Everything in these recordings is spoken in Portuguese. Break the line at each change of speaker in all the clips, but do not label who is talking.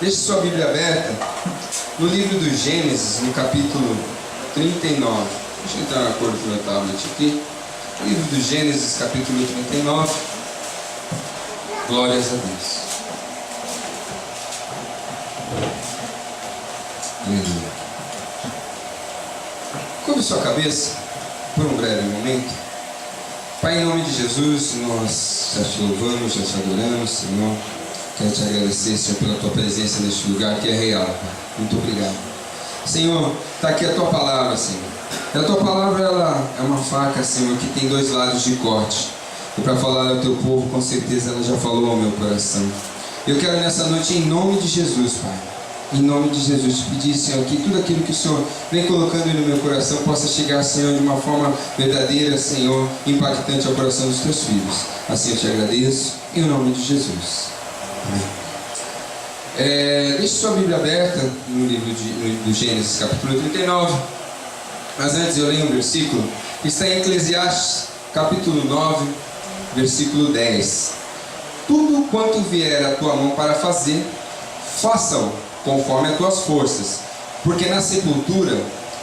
Deixe sua Bíblia aberta no livro do Gênesis, no capítulo 39. Deixa eu entrar na cor do meu tablet aqui. Livro do Gênesis, capítulo 39. Glórias a Deus. Aleluia. Curve sua cabeça por um breve momento. Pai, em nome de Jesus, nós já te louvamos, já te adoramos, Senhor. Quero te agradecer, Senhor, pela tua presença neste lugar que é real, Pai. Muito obrigado. Senhor, está aqui a tua palavra, Senhor. E a tua palavra, ela é uma faca, Senhor, que tem dois lados de corte. E para falar ao teu povo, com certeza ela já falou ao meu coração. Eu quero nessa noite, em nome de Jesus, Pai, em nome de Jesus, te pedir, Senhor, que tudo aquilo que o Senhor vem colocando no meu coração possa chegar, Senhor, de uma forma verdadeira, Senhor, impactante ao coração dos teus filhos. Assim eu te agradeço, em nome de Jesus. Amém. Deixe sua Bíblia aberta no livro do Gênesis, capítulo 39. Mas antes eu leio um versículo que está em Eclesiastes, capítulo 9, versículo 10. Tudo quanto vier a tua mão para fazer, faça-o conforme as tuas forças, porque na sepultura,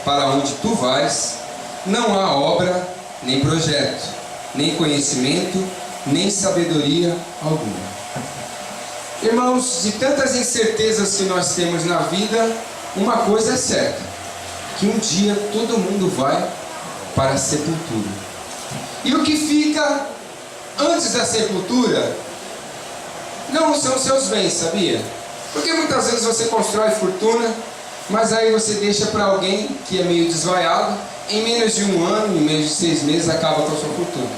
para onde tu vais, não há obra, nem projeto, nem conhecimento, nem sabedoria alguma. Irmãos, de tantas incertezas que nós temos na vida, uma coisa é certa, que um dia todo mundo vai para a sepultura. E o que fica antes da sepultura não são seus bens, sabia? Porque muitas vezes você constrói fortuna, mas aí você deixa para alguém que é meio desvaiado, em menos de um ano, em menos de 6 meses, acaba com a sua fortuna.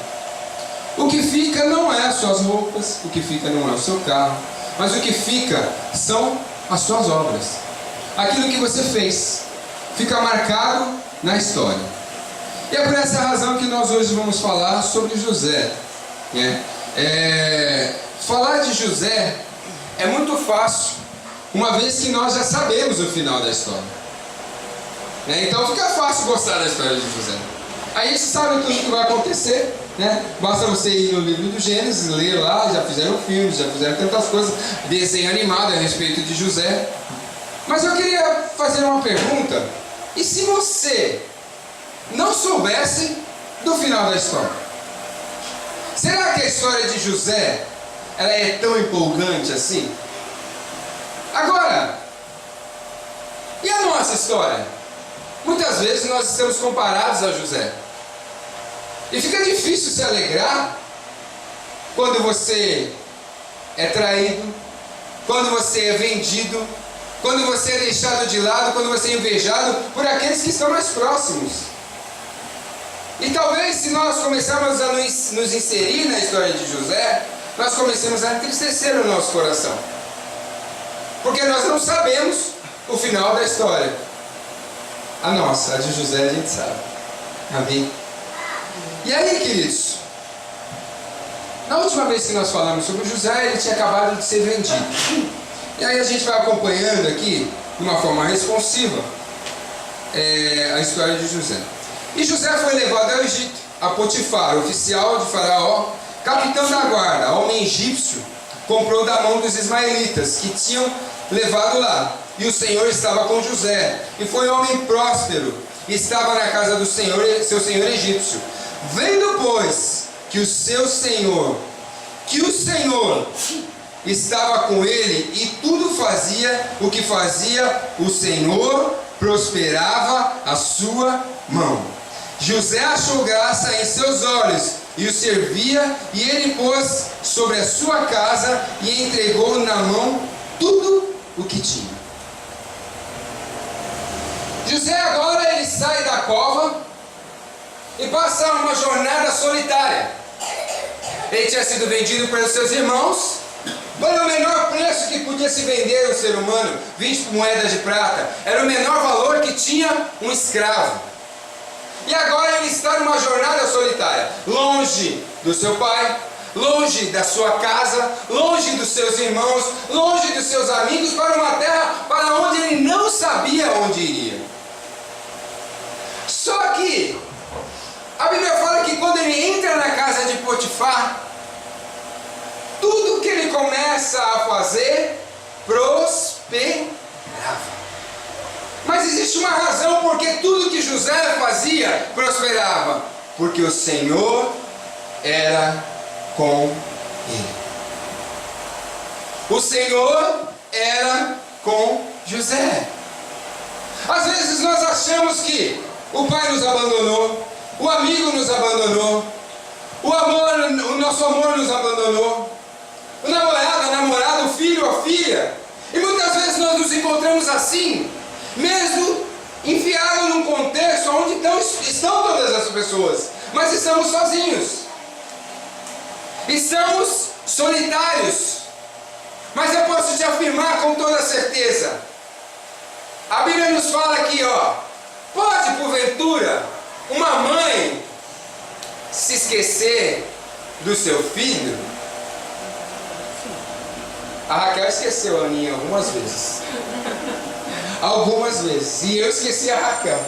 O que fica não é as suas roupas, o que fica não é o seu carro, mas o que fica são as suas obras. Aquilo que você fez fica marcado na história. E é por essa razão que nós hoje vamos falar sobre José, né? Falar de José é muito fácil, uma vez que nós já sabemos o final da história, né? Então fica fácil gostar da história de José. Aí a gente sabe tudo o que vai acontecer, né? Basta você ir no livro do Gênesis, ler lá, já fizeram filmes, já fizeram tantas coisas, desenho animado a respeito de José. Mas eu queria fazer uma pergunta: e se você não soubesse do final da história? Será que a história de José, ela é tão empolgante assim? Agora, e a nossa história? Muitas vezes nós estamos comparados a José. E fica difícil se alegrar quando você é traído, quando você é vendido, quando você é deixado de lado, quando você é invejado por aqueles que estão mais próximos. E talvez se nós começarmos a nos inserir na história de José, nós comecemos a entristecer o nosso coração. Porque nós não sabemos o final da história. A nossa, a de José, a gente sabe. Amém? E aí, queridos, na última vez que nós falamos sobre José, ele tinha acabado de ser vendido. E aí a gente vai acompanhando aqui, de uma forma responsiva, a história de José. E José foi levado ao Egito, a Potifar, oficial de Faraó, capitão da guarda, homem egípcio, comprou da mão dos ismaelitas, que tinham levado lá. E o Senhor estava com José, e foi um homem próspero, e estava na casa do Senhor, seu senhor egípcio. Vendo, pois, que o Senhor estava com ele, e tudo fazia o que fazia o Senhor, prosperava a sua mão. José achou graça em seus olhos, e o servia, e ele pôs sobre a sua casa, e entregou na mão tudo o que tinha. José agora ele sai da cova e passa uma jornada solitária. Ele tinha sido vendido pelos seus irmãos pelo menor preço que podia se vender um ser humano, 20 moedas de prata. Era o menor valor que tinha um escravo. E agora ele está numa jornada solitária, longe do seu pai, longe da sua casa, longe dos seus irmãos, longe dos seus amigos, para uma terra para onde ele não sabia onde iria. Só que a Bíblia fala que quando ele entra na casa de Potifar, tudo que ele começa a fazer prosperava. Mas existe uma razão porque tudo que José fazia prosperava. Porque o Senhor era com ele. O Senhor era com José. Às vezes nós achamos que o pai nos abandonou, o amigo nos abandonou, o nosso amor nos abandonou, o namorado, a namorada, o filho, a filha. E muitas vezes nós nos encontramos assim, mesmo enfiados num contexto onde estão todas as pessoas, mas estamos sozinhos, estamos solitários. Mas eu posso te afirmar com toda certeza, a Bíblia nos fala aqui, pode porventura uma mãe se esquecer do seu filho? A Raquel esqueceu a Aninha algumas vezes. Algumas vezes. E eu esqueci a Raquel.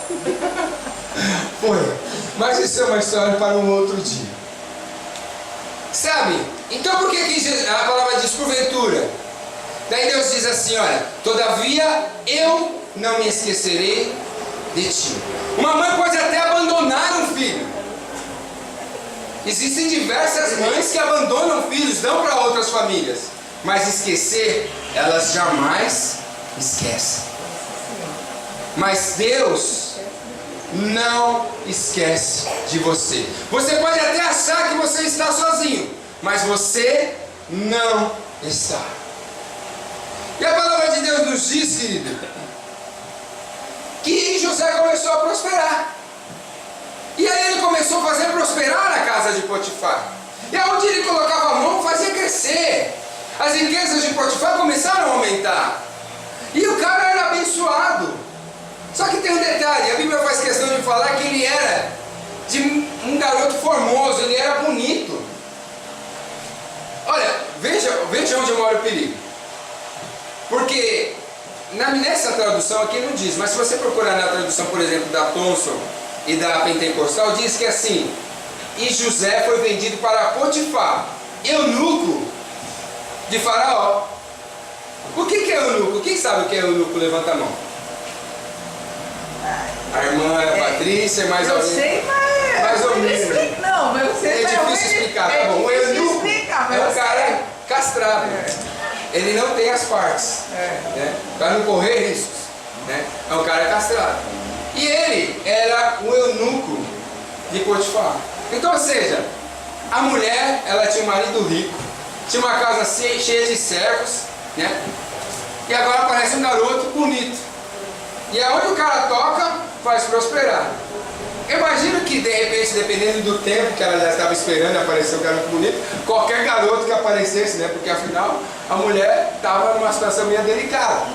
Foi. Mas isso é uma história para um outro dia. Sabe? Então por que a palavra diz porventura? Daí Deus diz assim, olha, todavia eu não me esquecerei de ti. Uma mãe pode até abandonar um filho. Existem diversas mães que abandonam filhos, dão para outras famílias. Mas esquecer, elas jamais esquecem. Mas Deus não esquece de você. Você pode até achar que você está sozinho, mas você não está. E a palavra de Deus nos diz, querido, que José começou a prosperar. E aí ele começou a fazer prosperar a casa de Potifar. E aonde ele colocava a mão, fazia crescer. As riquezas de Potifar começaram a aumentar. E o cara era abençoado. Só que tem um detalhe, a Bíblia faz questão de falar que ele era de um garoto formoso, ele era bonito. Olha, veja onde mora o perigo. Porque nessa tradução aqui não diz, mas se você procurar na tradução, por exemplo, da Thomson e da Pentecostal, diz que assim, e José foi vendido para Potifar, eunuco de Faraó. O que é eunuco? Quem sabe o que é eunuco? Levanta a mão. A irmã Patrícia, mais ou menos. Eu sei, mas mais ou menos. Não, mas você é difícil explicar, tá bom? O eunuco é um cara castrado. Ele não tem as partes, né? Para não correr riscos, né? É um cara castrado. E ele era um eunuco de Potifar. Então, ou seja, a mulher, ela tinha um marido rico, tinha uma casa cheia de servos, né? E agora aparece um garoto bonito. E aonde o cara toca, faz prosperar. Eu imagino que de repente, dependendo do tempo que ela já estava esperando aparecer um garoto bonito, qualquer garoto que aparecesse, né? Porque afinal a mulher estava numa situação meio delicada,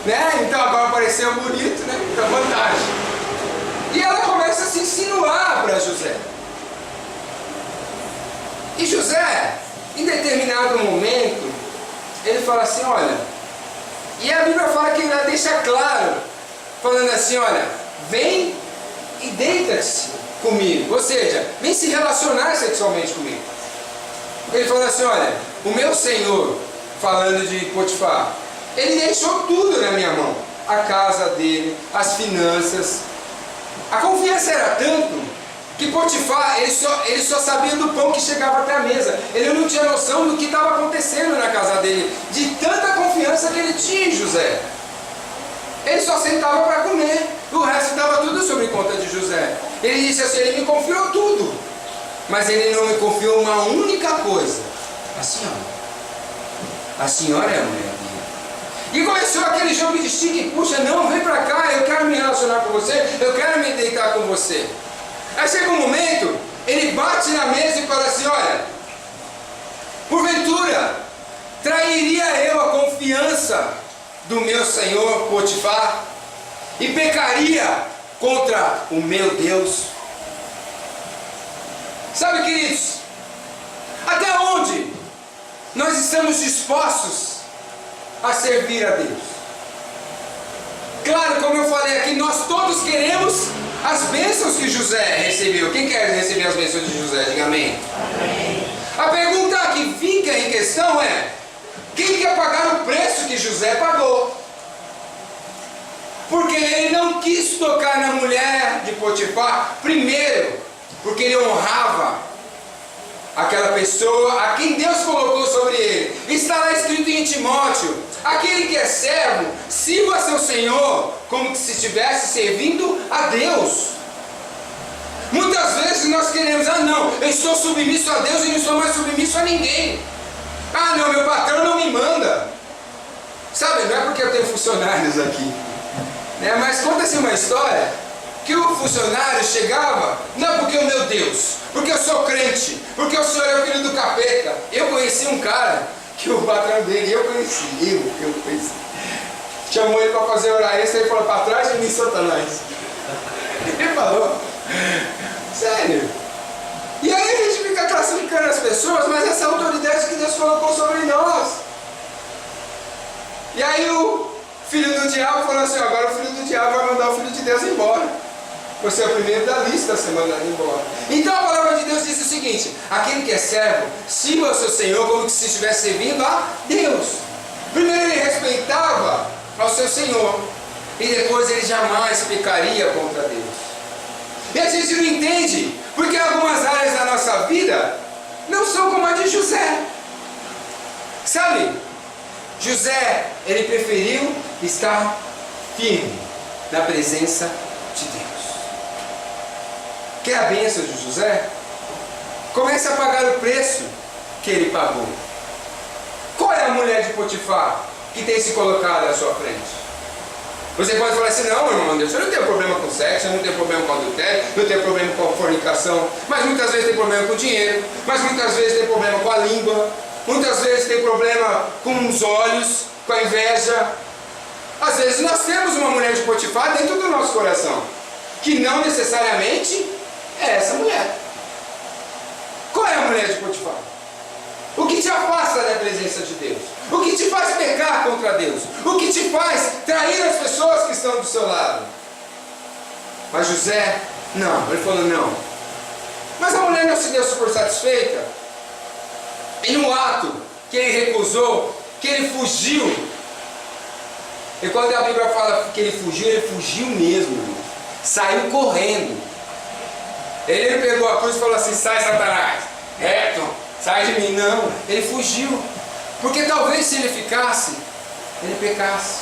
né? Então agora apareceu bonito, né? Então vantagem. E ela começa a se insinuar para José. E José, em determinado momento, ele fala assim, olha, e a Bíblia fala que ela deixa claro, falando assim, olha, vem e deita-se comigo, ou seja, vem se relacionar sexualmente comigo. Ele falou assim, olha, o meu senhor, falando de Potifar, ele deixou tudo na minha mão, a casa dele, as finanças. A confiança era tanto que Potifar, ele só sabia do pão que chegava até a mesa. Ele não tinha noção do que estava acontecendo na casa dele, de tanta confiança que ele tinha em José. Ele só sentava para comer, o resto estava tudo sobre conta de José. Ele disse assim, ele me confiou tudo, mas ele não me confiou uma única coisa, a senhora. A senhora é a mulher dele. E começou aquele jogo de estica e puxa, não, vem para cá, eu quero me relacionar com você, eu quero me deitar com você. Aí chega um momento, ele bate na mesa e fala assim, olha, porventura, trairia eu a confiança do meu senhor Potifar e pecaria contra o meu Deus? Sabe, queridos, até onde nós estamos dispostos a servir a Deus? Claro, como eu falei aqui, nós todos queremos as bênçãos que José recebeu. Quem quer receber as bênçãos de José? Diga amém. Amém. A pergunta que fica em questão é:
Quem quer pagar o preço que José pagou? Porque ele não quis tocar na mulher de Potifar, primeiro, porque ele honrava aquela pessoa a quem Deus colocou sobre ele. Está lá escrito em Timóteo: aquele que é servo, sirva a seu Senhor como se estivesse servindo a Deus. Muitas vezes nós queremos: não, eu estou submisso a Deus e não estou mais submisso a ninguém. Não, meu patrão não me manda. Sabe, não é porque eu tenho funcionários aqui, né? Mas conta-se uma história que o funcionário chegava: não, porque o meu Deus, porque eu sou crente, porque o senhor é o filho do capeta. Eu conheci um cara que o patrão dele, eu conheci, chamou ele para fazer hora extra e falou: para trás de mim, Satanás. Ele falou, sério. E aí a gente fica classificando as pessoas, mas essa autoridade que Deus colocou sobre nós. E aí o filho do diabo falou assim: agora o filho do diabo vai mandar o filho de Deus embora. Você é o primeiro da lista a ser mandado embora. Então a palavra de Deus diz o seguinte: aquele que é servo, sirva o seu Senhor como se estivesse servindo a Deus. Primeiro ele respeitava ao seu Senhor, e depois ele jamais pecaria contra Deus. E a gente não entende, porque algumas áreas da nossa vida não são como a de José. Sabe, José, ele preferiu estar firme na presença de Deus. Quer a bênção de José? Comece a pagar o preço que ele pagou. Qual é a mulher de Potifar que tem se colocado à sua frente? Você pode falar assim: não, irmão Deus, eu não tenho problema com sexo, eu não tenho problema com adultério, não tenho problema com a fornicação, mas muitas vezes tem problema com o dinheiro, mas muitas vezes tem problema com a língua, muitas vezes tem problema com os olhos, com a inveja. Às vezes nós temos uma mulher de Potifar dentro do nosso coração, que não necessariamente é essa mulher. Qual é a mulher de Potifar? O que te afasta da presença de Deus? O que te faz pecar contra Deus? O que te faz trair as pessoas que estão do seu lado? Mas José, não, ele falou: não. Mas a mulher não se deu por satisfeita. E no ato que ele recusou, que ele fugiu. E quando a Bíblia fala que ele fugiu mesmo. Saiu correndo. Ele pegou a cruz e falou assim: sai, Satanás, reto, sai de mim. Não, ele fugiu. Porque talvez se ele ficasse, ele pecasse.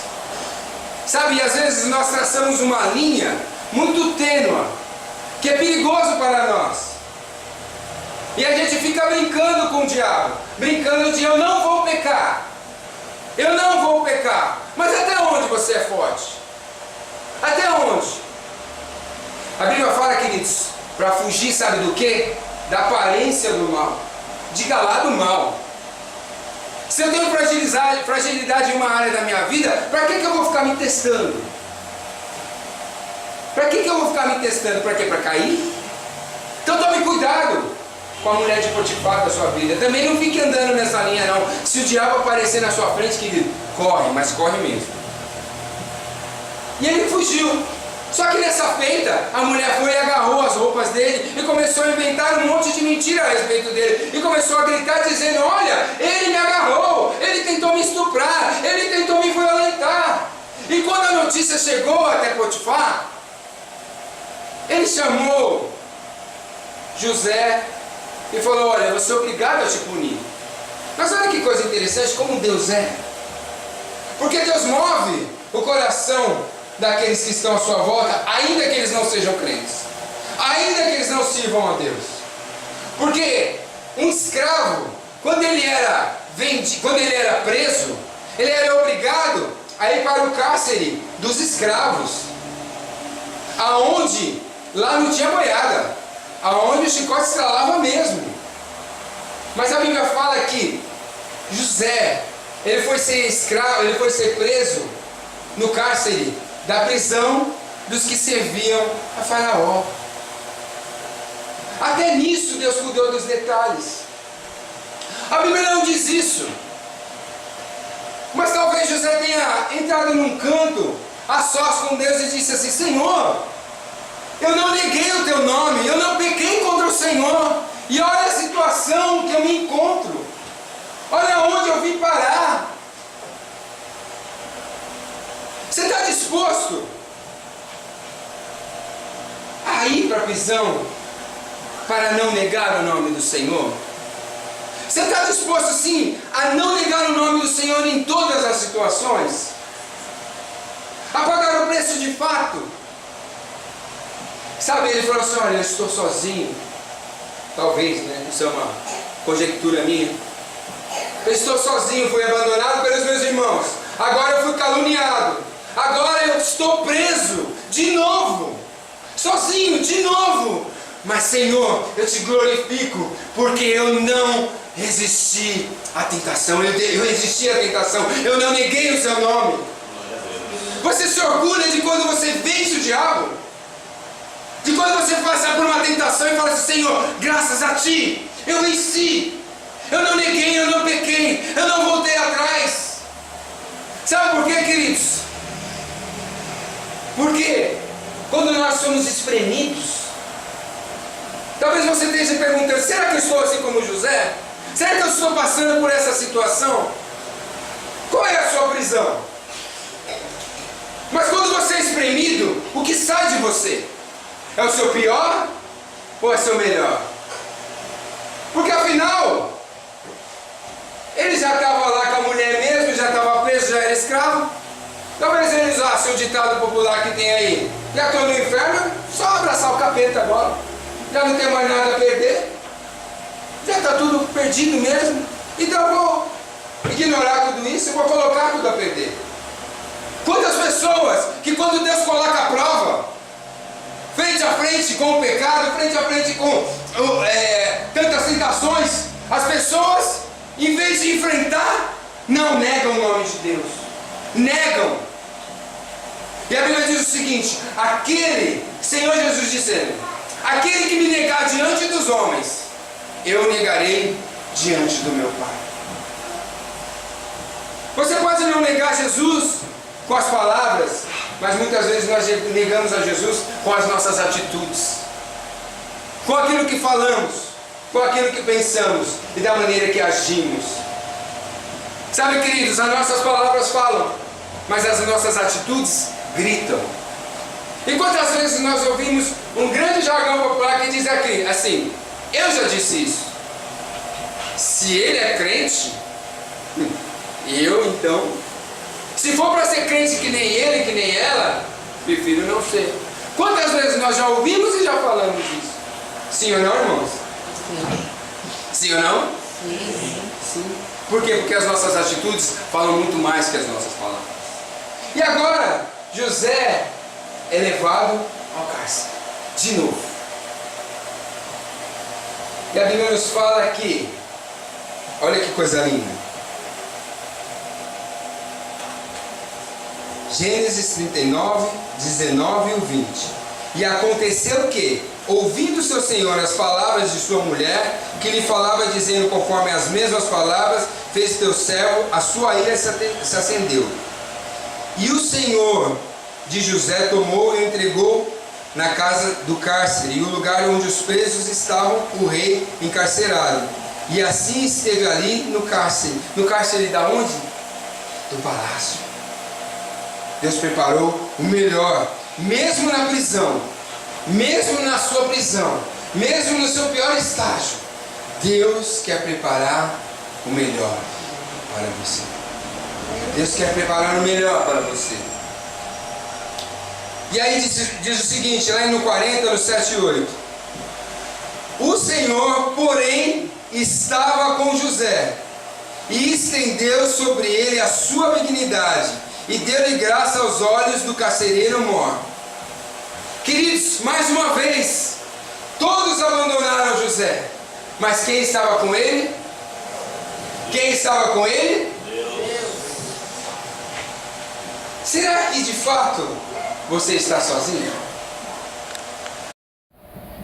Sabe, e às vezes nós traçamos uma linha muito tênue, que é perigoso para nós. E a gente fica brincando com o diabo, brincando de: eu não vou pecar, eu não vou pecar. Mas até onde você é forte? Até onde? A Bíblia fala, queridos, para fugir, sabe do que? Da aparência do mal. Diga lá do mal. Se eu tenho fragilidade em uma área da minha vida, para que eu vou ficar me testando? Para que eu vou ficar me testando? Para quê? Para cair? Então tome cuidado com a mulher de Potifar da sua vida. Também não fique andando nessa linha não. Se o diabo aparecer na sua frente, querido, corre, mas corre mesmo. E ele fugiu. Só que nessa feita, a mulher foi e agarrou as roupas dele e começou a inventar um monte de mentira a respeito dele. E começou a gritar dizendo: olha, ele me agarrou, ele tentou me estuprar, ele tentou me violentar. E quando a notícia chegou até Potifar, ele chamou José e falou: olha, eu sou obrigado a te punir. Mas olha que coisa interessante, como Deus é. Porque Deus move o coração daqueles que estão à sua volta, ainda que eles não sejam crentes, ainda que eles não sirvam a Deus. Porque um escravo, quando ele era preso, ele era obrigado a ir para o cárcere dos escravos, aonde lá não tinha boiada, aonde o chicote estralava mesmo. Mas a Bíblia fala que José, ele foi ser preso no cárcere da prisão dos que serviam a Faraó. Até nisso Deus cuidou dos detalhes. A Bíblia não diz isso, mas talvez José tenha entrado num canto a sós com Deus e disse assim: Senhor, eu não neguei o teu nome, eu não pequei contra o Senhor, e olha a situação que eu me encontro, olha onde eu vim parar. disposto a ir para a prisão para não negar o nome do Senhor? Você está disposto sim a não negar o nome do Senhor em todas as situações? A pagar o preço de fato? Sabe, ele falou assim: olha, eu estou sozinho. Talvez, né? Isso é uma conjectura minha. Eu estou sozinho, fui abandonado pelos meus irmãos. Agora eu fui caluniado. Agora eu estou preso de novo. Sozinho, de novo. Mas Senhor, eu te glorifico, porque eu não resisti à tentação. Eu resisti à tentação. Eu não neguei o seu nome. Você se orgulha de quando você vence o diabo? De quando você passa por uma tentação e fala assim: Senhor, graças a Ti, eu venci. Eu não neguei, eu não pequei, eu não voltei atrás. Sabe por quê, queridos? Porque quando nós somos espremidos, talvez você esteja perguntando: será que eu estou assim como José? Será que eu estou passando por essa situação? Qual é a sua prisão? Mas quando você é espremido, o que sai de você? É o seu pior ou é o seu melhor? Porque afinal, ele já estava lá com a mulher mesmo, já estava preso, já era escravo. Talvez ele usasse o ditado popular que tem aí: já estou no inferno, só abraçar o capeta agora. Já não tem mais nada a perder. Já está tudo perdido mesmo. Então eu vou ignorar tudo isso e vou colocar tudo a perder. Quantas pessoas que quando Deus coloca a prova, frente a frente com o pecado, frente a frente com tantas tentações, as pessoas, em vez de enfrentar, não negam o nome de Deus. Negam. E a Bíblia diz o seguinte: aquele, Senhor Jesus dizendo, aquele que me negar diante dos homens, eu negarei diante do meu Pai. Você pode não negar Jesus com as palavras, mas muitas vezes nós negamos a Jesus com as nossas atitudes, com aquilo que falamos, com aquilo que pensamos e da maneira que agimos. Sabe, queridos, as nossas palavras falam, mas as nossas atitudes gritam. E quantas vezes nós ouvimos um grande jargão popular que diz aqui, assim: eu já disse isso. Se ele é crente, eu então... Se for para ser crente que nem ele, que nem ela, prefiro não ser. Quantas vezes nós já ouvimos e já falamos isso? Sim ou não, irmãos? Sim. Sim ou não? Sim. Sim. Por quê? Porque as nossas atitudes falam muito mais que as nossas palavras. E agora, José é levado ao cárcere. De novo. E a Bíblia nos fala aqui, olha que coisa linda. Gênesis 39, 19 e 20. E aconteceu que, ouvindo seu senhor as palavras de sua mulher, que lhe falava dizendo conforme as mesmas palavras, fez teu servo, a sua ira se acendeu. E o senhor de José tomou e o entregou na casa do cárcere, e o lugar onde os presos estavam, o rei encarcerado. E assim esteve ali no cárcere. No cárcere da onde? Do palácio. Deus preparou o melhor, mesmo na prisão, mesmo na sua prisão, mesmo no seu pior estágio. Deus quer preparar o melhor para você. Deus quer preparar o melhor para você. E aí diz o seguinte, lá no 40, no 7 e 8. O Senhor, porém, estava com José, e estendeu sobre ele a sua benignidade, e deu-lhe graça aos olhos do carcereiro mor. Queridos, mais uma vez, todos abandonaram José, mas quem estava com ele? Quem estava com ele? Deus. Será que de fato você está sozinho?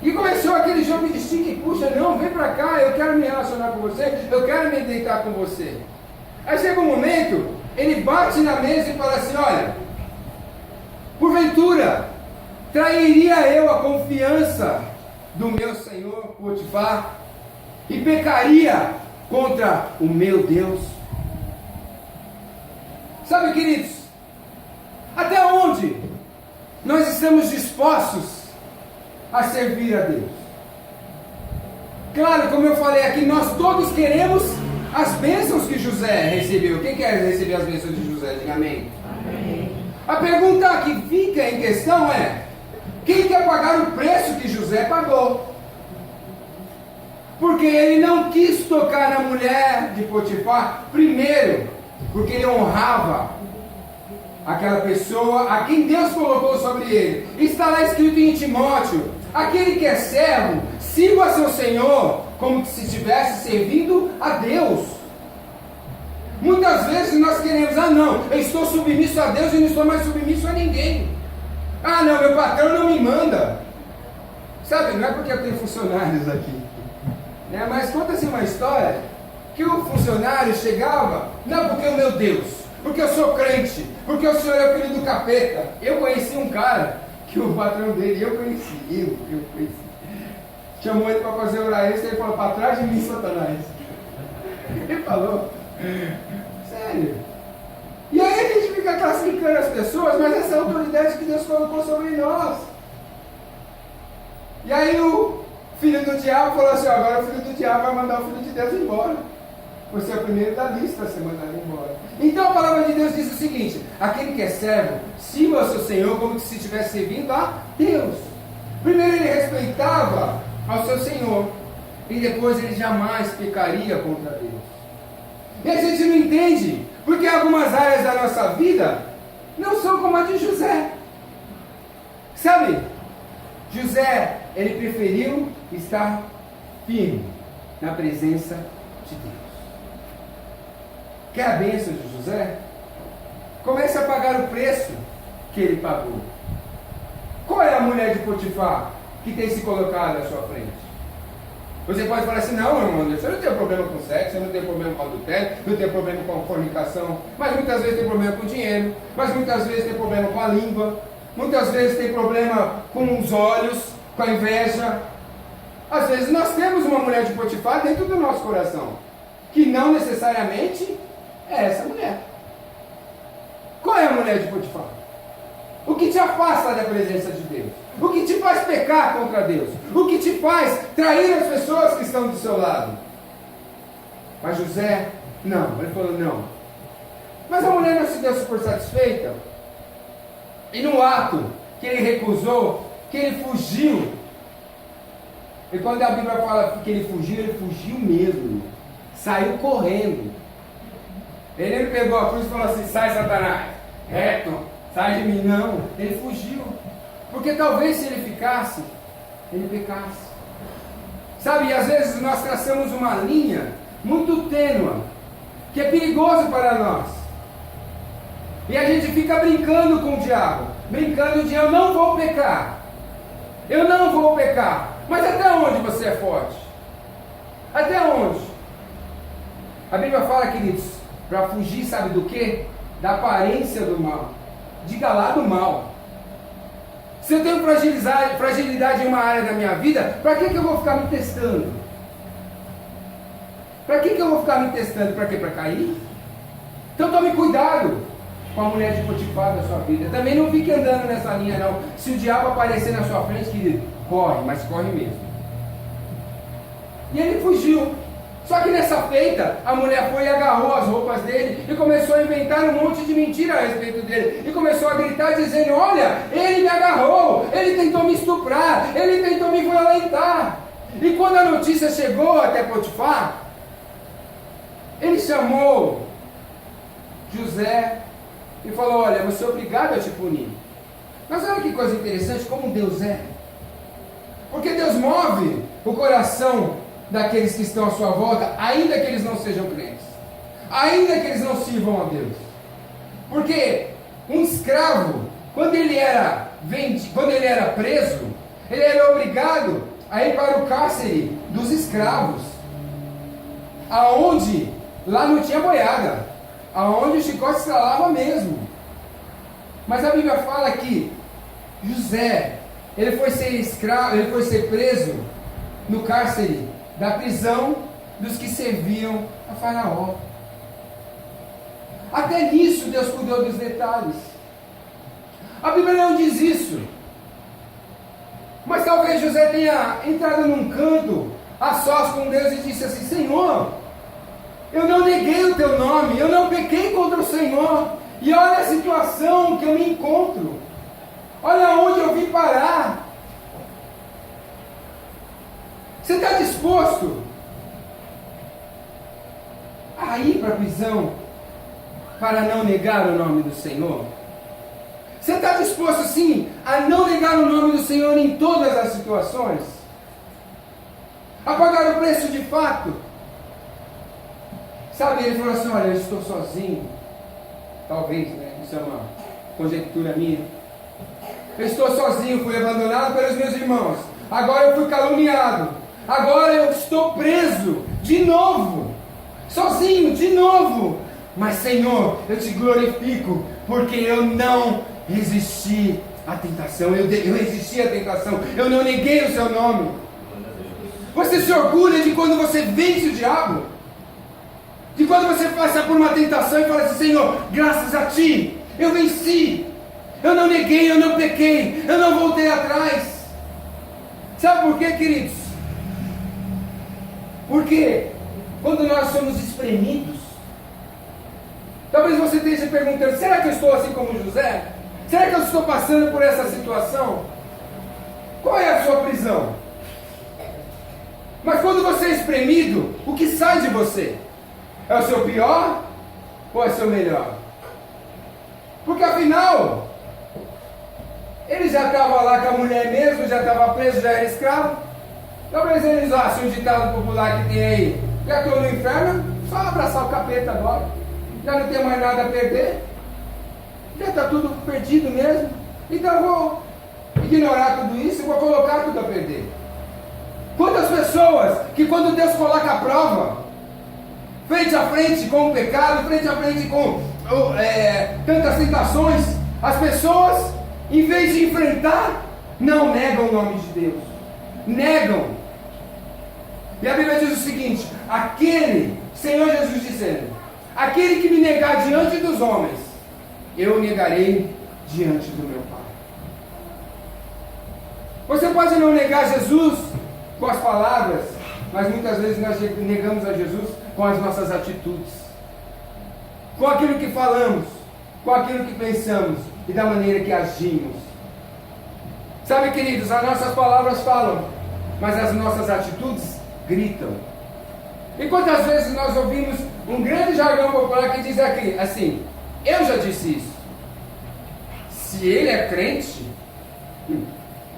E começou aquele jogo de estica e puxa: não, vem pra cá, eu quero me relacionar com você, eu quero me deitar com você. Aí chega um momento, ele bate na mesa e fala assim: olha, porventura trairia eu a confiança do meu senhor Potifar e pecaria contra o meu Deus? Sabe, queridos, Até onde nós estamos dispostos a servir a Deus? Claro, como eu falei aqui, nós todos queremos as bênçãos que José recebeu. Quem quer receber as bênçãos de José? Diga amém. Amém. A pergunta que fica em questão é: quem quer pagar o preço que José pagou? Porque ele não quis tocar na mulher de Potifar, primeiro, porque ele honrava aquela pessoa a quem Deus colocou sobre ele. Está lá escrito em Timóteo: aquele que é servo, sirva seu Senhor como se estivesse servindo a Deus. Muitas vezes nós queremos: ah não, eu estou submisso a Deus e não estou mais submisso a ninguém. Ah não, meu patrão não me manda. Sabe, não é porque eu tenho funcionários aqui, né? Mas conta-se uma história que o funcionário chegava: não, porque o meu Deus, porque eu sou crente, porque o senhor é filho do capeta. Eu conheci um cara que o patrão dele, eu conheci, chamou ele para fazer hora extra, ele falou: para trás de mim, Satanás. Ele falou, sério. E aí a gente fica classificando as pessoas, mas essa é a autoridade que Deus colocou sobre nós. E aí o filho do diabo falou assim: agora o filho do diabo vai mandar o filho de Deus embora. Você é o primeiro da lista a ser mandado embora. Então a palavra de Deus diz o seguinte: aquele que é servo, sirva ao seu Senhor como se estivesse servindo a Deus. Primeiro ele respeitava ao seu Senhor, e depois ele jamais pecaria contra Deus. E a gente não entende, porque algumas áreas da nossa vida não são como a de José. Sabe, José, ele preferiu estar firme na presença de Deus. Quer a bênção de José? Comece a pagar o preço que ele pagou. Qual é a mulher de Potifar que tem se colocado à sua frente? Você pode falar assim: não, irmão, eu não tenho problema com sexo, eu não tenho problema com adultério, não tenho problema com fornicação, mas muitas vezes tem problema com dinheiro, mas muitas vezes tem problema com a língua, muitas vezes tem problema com os olhos, com a inveja. Às vezes nós temos uma mulher de Potifar dentro do nosso coração, que não necessariamente é essa mulher. Qual é a mulher de Potifar? O que te afasta da presença de Deus? O que te faz pecar contra Deus? O que te faz trair as pessoas que estão do seu lado? Mas José, não, ele falou não. Mas a mulher não se deu por satisfeita. E no ato que ele recusou, que ele fugiu. E quando a Bíblia fala que ele fugiu mesmo. Saiu correndo. Ele pegou a cruz e falou assim: sai, Satanás, reto, sai de mim. Não, ele fugiu. Porque talvez se ele ficasse, ele pecasse. Sabe, e às vezes nós traçamos uma linha muito tênue, que é perigoso para nós. E a gente fica brincando com o diabo, brincando de: eu não vou pecar, eu não vou pecar. Mas até onde você é forte? Até onde? A Bíblia fala, queridos, para fugir, sabe do que? Da aparência do mal. Diga lá do mal. Se eu tenho fragilidade em uma área da minha vida, para que eu vou ficar me testando? Para que eu vou ficar me testando? Para quê? Para cair? Então tome cuidado com a mulher de Potifar da sua vida. Também não fique andando nessa linha não. Se o diabo aparecer na sua frente, querido, corre, mas corre mesmo. E ele fugiu. Só que nessa feita, a mulher foi e agarrou as roupas dele e começou a inventar um monte de mentira a respeito dele. E começou a gritar dizendo: olha, ele me agarrou, ele tentou me estuprar, ele tentou me violentar. E quando a notícia chegou até Potifar, ele chamou José e falou: olha, você é obrigado a te punir. Mas olha que coisa interessante, como Deus é. Porque Deus move o coração daqueles que estão à sua volta, ainda que eles não sejam crentes, ainda que eles não sirvam a Deus. Porque um escravo, quando ele era preso, ele era obrigado a ir para o cárcere dos escravos, aonde lá não tinha boiada, aonde o chicote estralava mesmo. Mas a Bíblia fala que José, ele foi ser preso no cárcere da prisão dos que serviam a Faraó. Até nisso Deus cuidou dos detalhes. A Bíblia não diz isso. Mas talvez José tenha entrado num canto, a sós com Deus, e disse assim: Senhor, eu não neguei o teu nome, eu não pequei contra o Senhor, e olha a situação que eu me encontro, olha onde eu vim parar. Você está disposto a ir para a prisão para não negar o nome do Senhor? Você está disposto, sim, a não negar o nome do Senhor em todas as situações? A pagar o preço de fato? Sabe, ele falou assim: olha, eu estou sozinho. Talvez, né? Isso é uma conjectura minha. Eu estou sozinho, fui abandonado pelos meus irmãos. Agora eu fui caluniado. Agora eu estou preso de novo. Sozinho, de novo. Mas, Senhor, eu te glorifico, porque eu não resisti à tentação. Eu resisti à tentação. Eu não neguei o seu nome. Você se orgulha de quando você vence o diabo? De quando você passa por uma tentação e fala assim: Senhor, graças a ti, eu venci. Eu não neguei, eu não pequei, eu não voltei atrás. Sabe por quê, queridos? Porque quando nós somos espremidos, talvez você esteja perguntando: será que eu estou assim como José? Será que eu estou passando por essa situação? Qual é a sua prisão? Mas quando você é espremido, o que sai de você? É o seu pior ou é o seu melhor? Porque afinal, ele já estava lá com a mulher mesmo, já estava preso, já era escravo. Talvez eles achem um ditado popular que tem aí: já estou no inferno, só abraçar o capeta agora. Já não tem mais nada a perder. Já está tudo perdido mesmo. Então eu vou ignorar tudo isso e vou colocar tudo a perder. Quantas pessoas que quando Deus coloca a prova, frente a frente com o pecado, frente a frente com tantas tentações, as pessoas, em vez de enfrentar, não negam o nome de Deus. Negam. E a Bíblia diz o seguinte: aquele, Senhor Jesus dizendo, aquele que me negar diante dos homens, eu o negarei diante do meu Pai. Você pode não negar Jesus com as palavras, mas muitas vezes nós negamos a Jesus com as nossas atitudes, com aquilo que falamos, com aquilo que pensamos e da maneira que agimos. Sabe, queridos, as nossas palavras falam, mas as nossas atitudes gritam. E quantas vezes nós ouvimos um grande jargão popular que diz aqui, assim: eu já disse isso. Se ele é crente,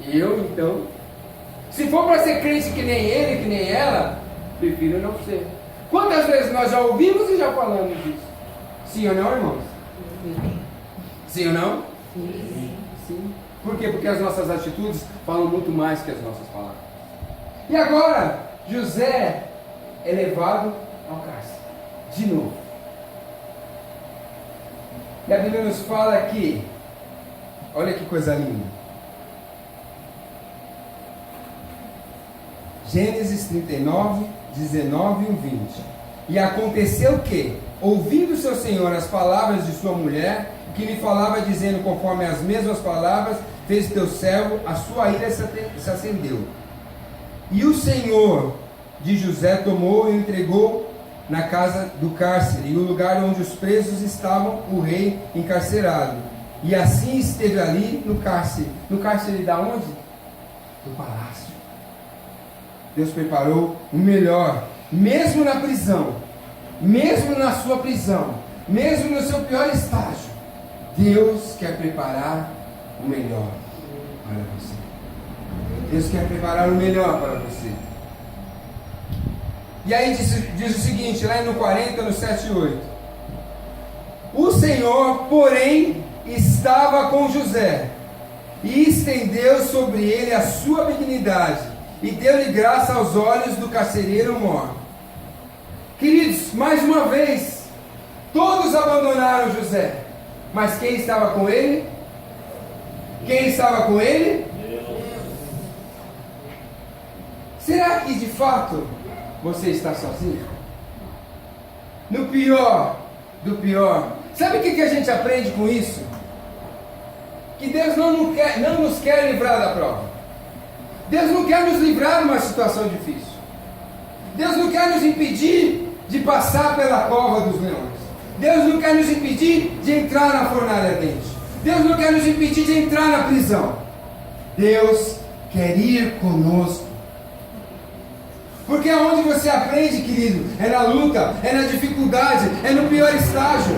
eu então, se for para ser crente que nem ele, que nem ela, prefiro não ser. Quantas vezes nós já ouvimos e já falamos disso? Sim ou não, irmãos? Sim ou não? Sim. Por quê? Porque as nossas atitudes falam muito mais que as nossas palavras. E agora, José é levado ao cárcere, de novo. E a Bíblia nos fala que, olha que coisa linda. Gênesis 39, 19 e 20. E aconteceu que, ouvindo seu senhor as palavras de sua mulher, que lhe falava dizendo conforme as mesmas palavras, fez teu servo, a sua ira se acendeu. E o senhor de José tomou e entregou na casa do cárcere, e o lugar onde os presos estavam, o rei encarcerado. E assim esteve ali no cárcere. No cárcere da onde? Do palácio. Deus preparou o melhor, mesmo na prisão, mesmo na sua prisão, mesmo no seu pior estágio. Deus quer preparar o melhor para você. Deus quer preparar o melhor para você. E aí diz o seguinte, lá no 40, no 7 e 8. O Senhor, porém, estava com José, e estendeu sobre ele a sua benignidade, e deu-lhe graça aos olhos do carcereiro mor. Queridos, mais uma vez, todos abandonaram José, mas quem estava com ele? Quem estava com ele? Será que de fato você está sozinho? No pior do pior. Sabe o que a gente aprende com isso? que Deus não nos quer livrar da prova. Deus não quer nos livrar de uma situação difícil. Deus não quer nos impedir de passar pela cova dos leões. Deus não quer nos impedir de entrar na fornalha ardente. Deus não quer nos impedir de entrar na prisão. Deus quer ir conosco. Porque é onde você aprende, querido, é na luta, é na dificuldade, é no pior estágio.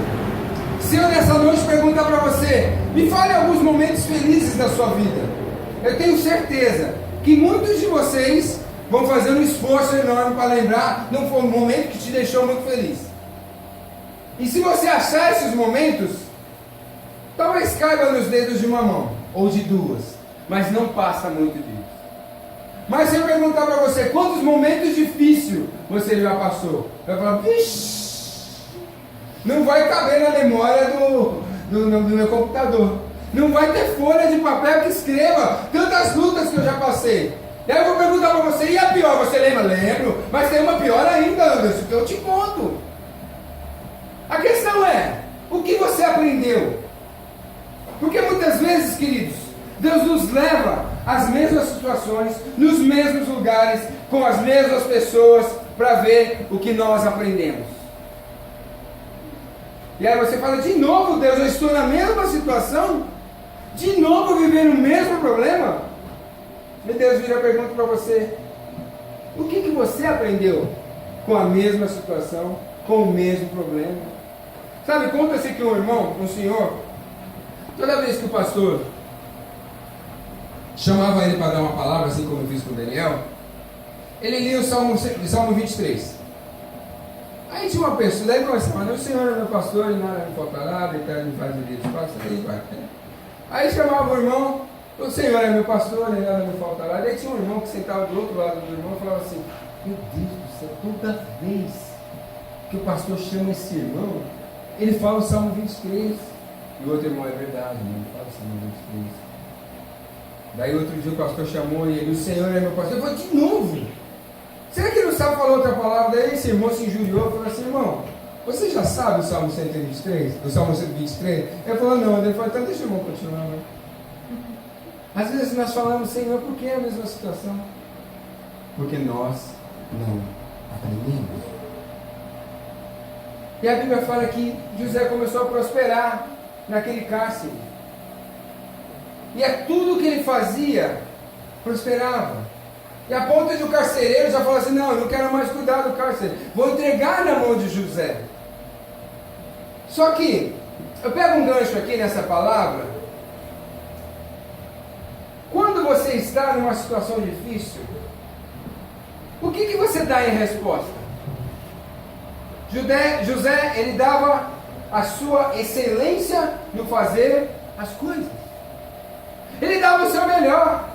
Se eu nessa noite perguntar para você, me fale alguns momentos felizes da sua vida, eu tenho certeza que muitos de vocês vão fazer um esforço enorme para lembrar de um momento que te deixou muito feliz. E se você achar esses momentos, talvez caiba nos dedos de uma mão, ou de duas, mas não passa muito disso. Mas se eu perguntar para você quantos momentos difíceis você já passou, vai falar, vixi, não vai caber na memória do meu computador. Não vai ter folha de papel que escreva tantas lutas que eu já passei. E aí eu vou perguntar para você, e a pior? Você lembra? Lembro, mas tem uma pior ainda, Anderson, que eu te conto. A questão é, o que você aprendeu? Porque muitas vezes, queridos, Deus nos leva às mesmas situações, nos mesmos lugares, com as mesmas pessoas, para ver o que nós aprendemos. E aí você fala, de novo, Deus, eu estou na mesma situação? De novo vivendo o mesmo problema? E Deus vira a pergunta para você, o que você aprendeu com a mesma situação, com o mesmo problema? Sabe, conta-se que um irmão, um senhor, toda vez que o pastor chamava ele para dar uma palavra, assim como eu fiz com Daniel, ele lia o Salmo 23. Aí tinha uma pessoa, daí começava, o Senhor é meu pastor, e nada me faltará, deitar me faz direito de espaço, aí vai. Aí chamava o irmão, o Senhor é meu pastor, e nada me faltará. Daí tinha um irmão que sentava do outro lado do irmão e falava assim, meu Deus do céu, toda vez que o pastor chama esse irmão, ele fala o Salmo 23. E o outro irmão, é verdade, ele fala o Salmo 23. Daí outro dia o pastor chamou ele, o Senhor é meu pastor. Eu falei, de novo? Será que ele não sabe falar outra palavra? Daí esse irmão se injuriou e falou assim, irmão, você já sabe o Salmo 123? O Salmo 123? Ele falou, não. Ele falou, então deixa o irmão continuar. Né? Às vezes nós falamos, Senhor, por que é a mesma situação? Porque nós não aprendemos. E a Bíblia fala que José começou a prosperar naquele cárcere. E é tudo que ele fazia, prosperava. E a ponto de o carcereiro já falou assim, não, eu não quero mais cuidar do cárcere, vou entregar na mão de José. Só que, eu pego um gancho aqui nessa palavra. Quando você está numa situação difícil, o que você dá em resposta? José, ele dava a sua excelência no fazer as coisas. Ele dava o seu melhor.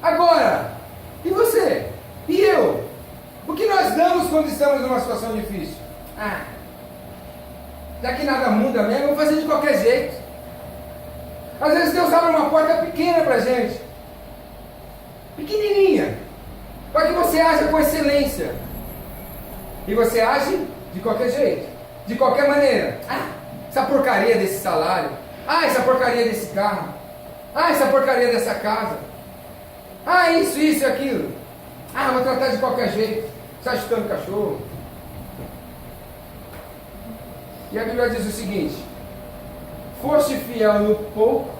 Agora, e você? E eu? O que nós damos quando estamos numa situação difícil? Já que nada muda mesmo, eu vou fazer de qualquer jeito. Às vezes Deus abre uma porta pequena para a gente. Pequenininha. Para que você haja com excelência. E você age de qualquer jeito. De qualquer maneira. Essa porcaria desse salário. Essa porcaria desse carro. Essa porcaria dessa casa. Isso e aquilo. Vou tratar de qualquer jeito. Está chutando cachorro. E a Bíblia diz o seguinte: foste fiel no pouco,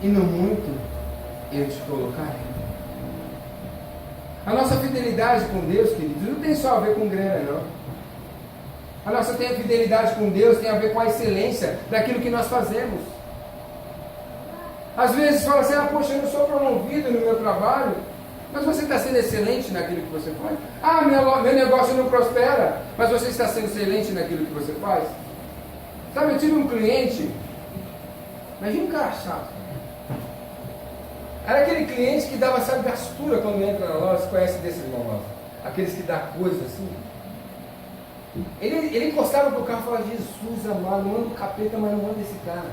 e no muito eu te colocarei. A nossa fidelidade com Deus, queridos, não tem só a ver com grana, não. A nossa fidelidade com Deus tem a ver com a excelência daquilo que nós fazemos. Às vezes fala assim, poxa, eu não sou promovido no meu trabalho, mas você está sendo excelente naquilo que você faz. Meu negócio não prospera, mas você está sendo excelente naquilo que você faz. Sabe, eu tive um cliente, imagina um cara chato. Era aquele cliente que dava, sabe, gastura quando entra na loja. Você conhece desse irmão, aqueles que dá coisa assim. Ele encostava pro carro e falava, Jesus amado, manda o capeta, mas não manda esse cara.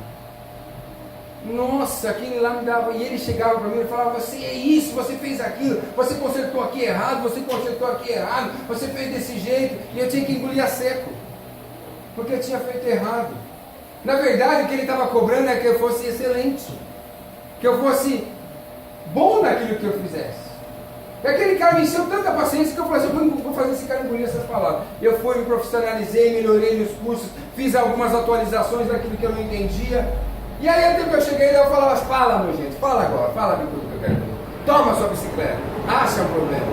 Nossa, aquele lá me dava. E ele chegava para mim e falava, você é isso, você fez aquilo, você consertou aqui errado, você consertou aqui errado, você fez desse jeito. E eu tinha que engolir a seco, porque eu tinha feito errado. Na verdade, o que ele estava cobrando é que eu fosse excelente, que eu fosse bom naquilo que eu fizesse. E aquele cara me encheu tanta paciência que eu falei assim, eu vou fazer esse cara engolir essas palavras. Eu fui, me profissionalizei, melhorei nos cursos, fiz algumas atualizações daquilo que eu não entendia. E aí até que eu cheguei eu falava, fala meu gente, fala agora, fala de tudo que eu quero ver. Toma sua bicicleta, acha um problema.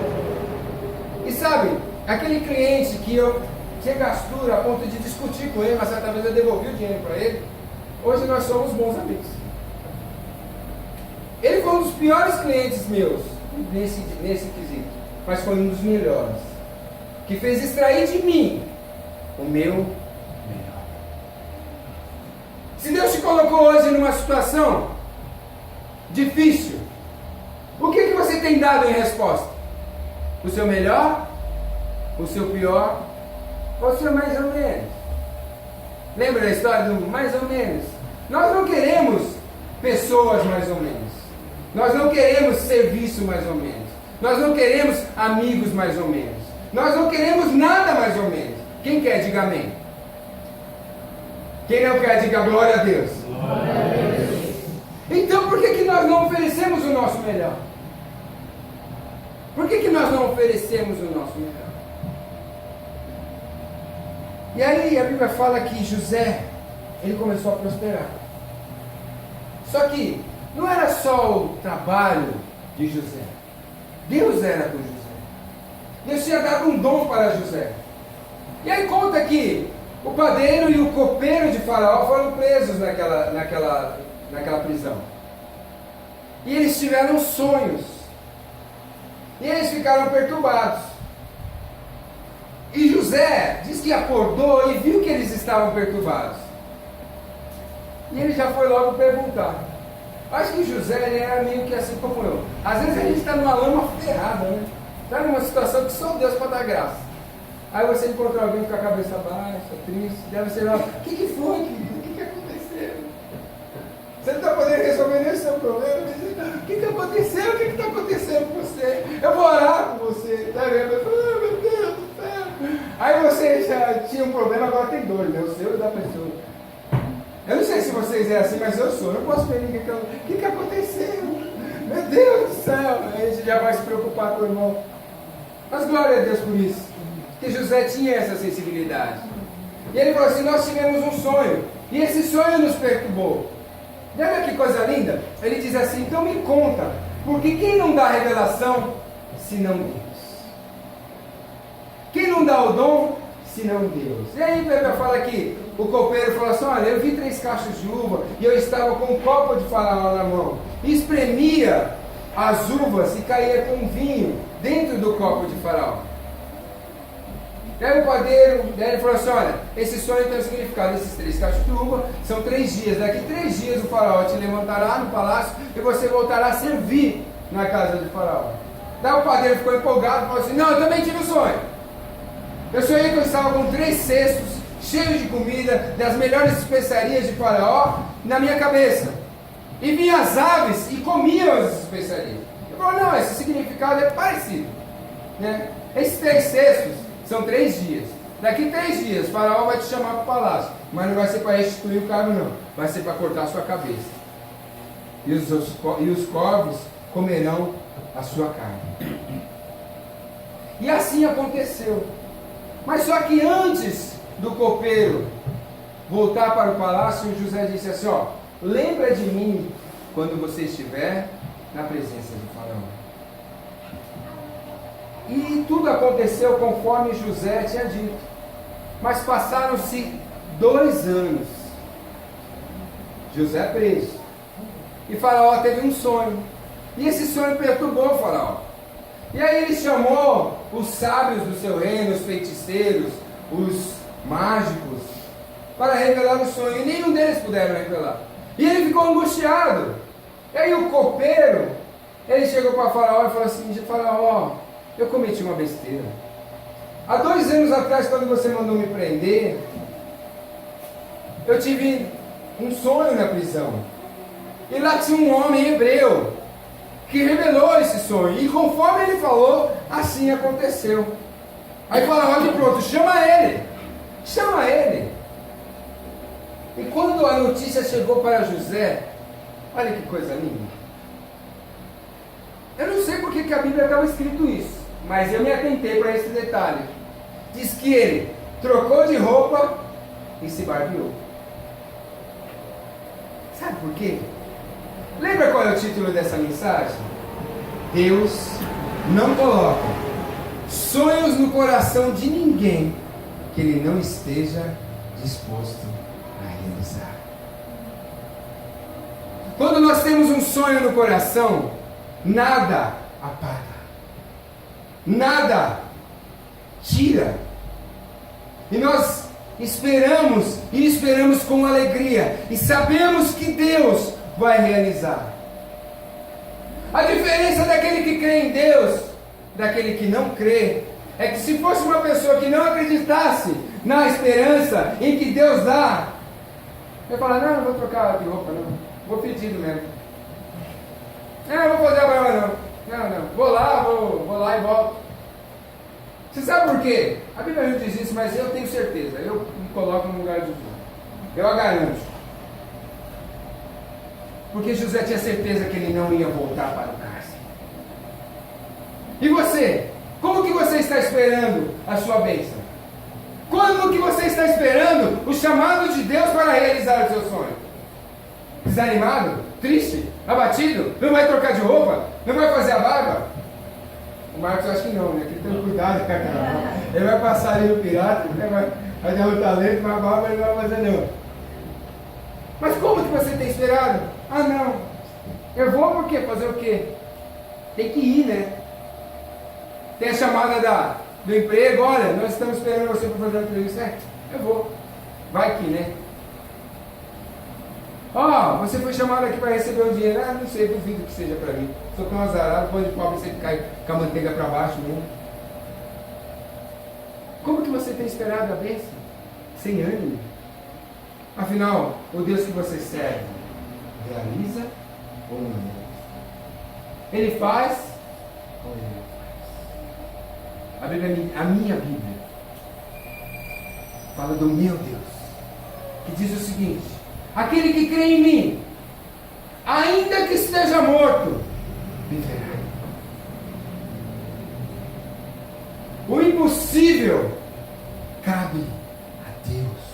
E sabe, aquele cliente que eu tinha gastura a ponto de discutir com ele, mas certa vez eu devolvi o dinheiro para ele, hoje nós somos bons amigos. Ele foi um dos piores clientes meus, nesse quesito, mas foi um dos melhores, que fez extrair de mim o meu melhor. Se Deus te colocou hoje numa situação difícil, o que você tem dado em resposta? O seu melhor? O seu pior? Ou o seu mais ou menos? Lembra da história do mais ou menos? Nós não queremos pessoas mais ou menos. Nós não queremos serviço mais ou menos. Nós não queremos amigos mais ou menos. Nós não queremos nada mais ou menos. Quem quer, diga amém. Quem não quer, diga glória a Deus. Glória a Deus. Então por que nós não oferecemos o nosso melhor? Por que nós não oferecemos o nosso melhor? E aí a Bíblia fala que José, ele começou a prosperar. Só que não era só o trabalho de José. Deus era com José. Deus tinha dado um dom para José. E aí conta que o padeiro e o copeiro de Faraó foram presos naquela prisão. E eles tiveram sonhos. E eles ficaram perturbados. E José diz que acordou e viu que eles estavam perturbados. E ele já foi logo perguntar. Acho que José ele era meio que assim como eu. Às vezes a gente está numa lama ferrada, né? Está numa situação que só Deus pode dar graça. Aí você encontra alguém com a cabeça baixa, triste, deve ser, o que foi? O que aconteceu? Você não está podendo resolver nem o seu problema. O que aconteceu? O que está acontecendo com você? Eu vou orar com você. Tá vendo? Oh, meu Deus do céu. Aí você já tinha um problema, agora tem dois, né? O seu e da pessoa. Eu não sei se vocês é assim, mas eu sou. Eu não posso ver ninguém. O que aconteceu? Meu Deus do céu. Aí a gente já vai se preocupar com o irmão. Mas glória a Deus por isso. Porque José tinha essa sensibilidade. E ele falou assim, nós tivemos um sonho. E esse sonho nos perturbou. E olha que coisa linda. Ele diz assim, então me conta. Porque quem não dá revelação, senão Deus? Quem não dá o dom, senão Deus? E aí Bíblia fala que o copeiro falou assim, olha, eu vi 3 cachos de uva e eu estava com um copo de Faraó na mão. E espremia as uvas e caía com vinho dentro do copo de Faraó. E aí o padeiro, daí ele falou assim, olha, esse sonho tem o significado desses 3 cachos de uva, são 3 dias, daqui 3 dias o Faraó te levantará no palácio e você voltará a servir na casa de Faraó. Daí o padeiro ficou empolgado e falou assim, não, eu também tive um sonho. Eu sonhei que eu estava com 3 cestos cheios de comida, das melhores especiarias de Faraó, na minha cabeça. E vinham as aves e comiam as especiarias. Ele falou, não, esse significado é parecido. Né? Esses 3 cestos são 3 dias. Daqui 3 dias, Faraó vai te chamar para o palácio. Mas não vai ser para restituir o cargo, não. Vai ser para cortar a sua cabeça. E os corvos comerão a sua carne. E assim aconteceu. Mas só que antes do copeiro voltar para o palácio, José disse assim, ó, lembra de mim quando você estiver na presença de Faraó. E tudo aconteceu conforme José tinha dito. Mas passaram-se 2 anos. José preso. E Faraó teve um sonho. E esse sonho perturbou Faraó. E aí ele chamou os sábios do seu reino, os feiticeiros, os mágicos, para revelar o sonho. E nenhum deles puderam revelar. E ele ficou angustiado. E aí o copeiro, ele chegou para Faraó e falou assim, Faraó, eu cometi uma besteira. Há 2 anos atrás, quando você mandou me prender, eu tive um sonho na prisão. E lá tinha um homem hebreu que revelou esse sonho. E conforme ele falou, assim aconteceu. Aí Faraó de pronto, chama ele. Chama ele. E quando a notícia chegou para José, olha que coisa linda. Eu não sei porque que a Bíblia estava escrito isso, mas eu me atentei para esse detalhe. Diz que ele trocou de roupa e se barbeou. Sabe por quê? Lembra qual é o título dessa mensagem? Deus não coloca sonhos no coração de ninguém que ele não esteja disposto a realizar. Quando nós temos um sonho no coração, nada apaga, nada tira, e nós esperamos e esperamos com alegria, e sabemos que Deus vai realizar. A diferença daquele que crê em Deus, daquele que não crê, é que se fosse uma pessoa que não acreditasse na esperança em que Deus dá, vai falar, não vou trocar de roupa não, vou pedido mesmo. Não vou fazer a barba não, vou lá e volto. Você sabe por quê? A Bíblia não diz isso, mas eu tenho certeza, eu me coloco no lugar de José, eu a garanto. Porque José tinha certeza que ele não ia voltar para o cárcere. E você? Como que você está esperando a sua bênção? Como que você está esperando o chamado de Deus para realizar o seu sonho? Desanimado? Triste? Abatido? Não vai trocar de roupa? Não vai fazer a barba? O Marcos acho que não, né? Que tem cuidado com a cara. Ele vai passar ali no pirata, vai dar um talento, mas a barba ele não vai fazer não. Mas como que você tem esperado? Ah não, eu vou por quê? Fazer o quê? Tem que ir, né? Tem a chamada do emprego, olha, nós estamos esperando você para fazer uma entrevista. Eu vou. Vai que, né? Você foi chamado aqui para receber o dinheiro. Não sei, duvido que seja para mim. Sou tão azarado, pão de pobre sempre cai com a manteiga para baixo mesmo. Como que você tem esperado a bênção? Sem ânimo. Afinal, o Deus que você serve, realiza ou não realiza? Ele faz ou ele não faz? A minha Bíblia fala do meu Deus, que diz o seguinte: aquele que crê em mim, ainda que esteja morto, viverá. O impossível cabe a Deus.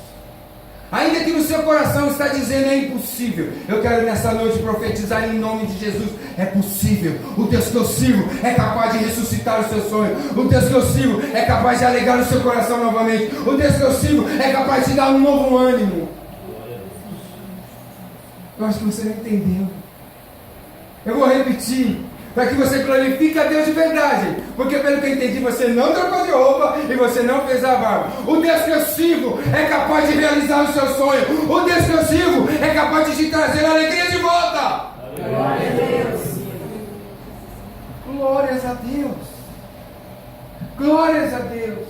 Ainda que no seu coração está dizendo é impossível, eu quero nessa noite profetizar em nome de Jesus: é possível. O Deus que eu sirvo é capaz de ressuscitar o seu sonho. O Deus que eu sirvo é capaz de alegrar o seu coração novamente. O Deus que eu sirvo é capaz de dar um novo ânimo. Eu acho que você não entendeu. Eu vou repetir, para que você glorifique a Deus de verdade. Porque pelo que eu entendi, você não trocou de roupa e você não fez a barba. O Deus que eu sirvo é capaz de realizar o seu sonho. O Deus que eu sirvo é capaz de te trazer a alegria de volta. Glória a Deus. Glórias a Deus. Glórias a Deus.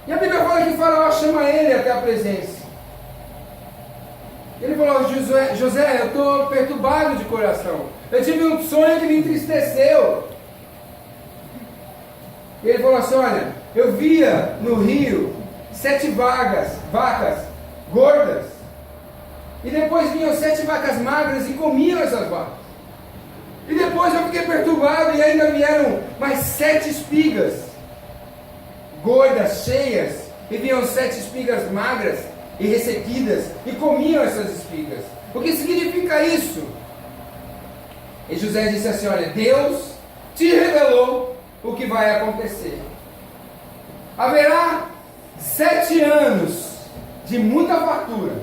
E a Bíblia fala que Faraó chama ele até a presença. Ele falou: José, eu estou perturbado de coração. Eu tive um sonho que me entristeceu. E ele falou assim: olha, eu via no rio 7 vacas gordas. E depois vinham 7 vacas magras e comiam essas vacas. E depois eu fiquei perturbado e ainda vieram mais 7 espigas gordas, cheias. E vinham 7 espigas magras e ressequidas e comiam essas espigas. O que significa isso? E José disse assim: olha, Deus te revelou o que vai acontecer. Haverá 7 anos de muita fartura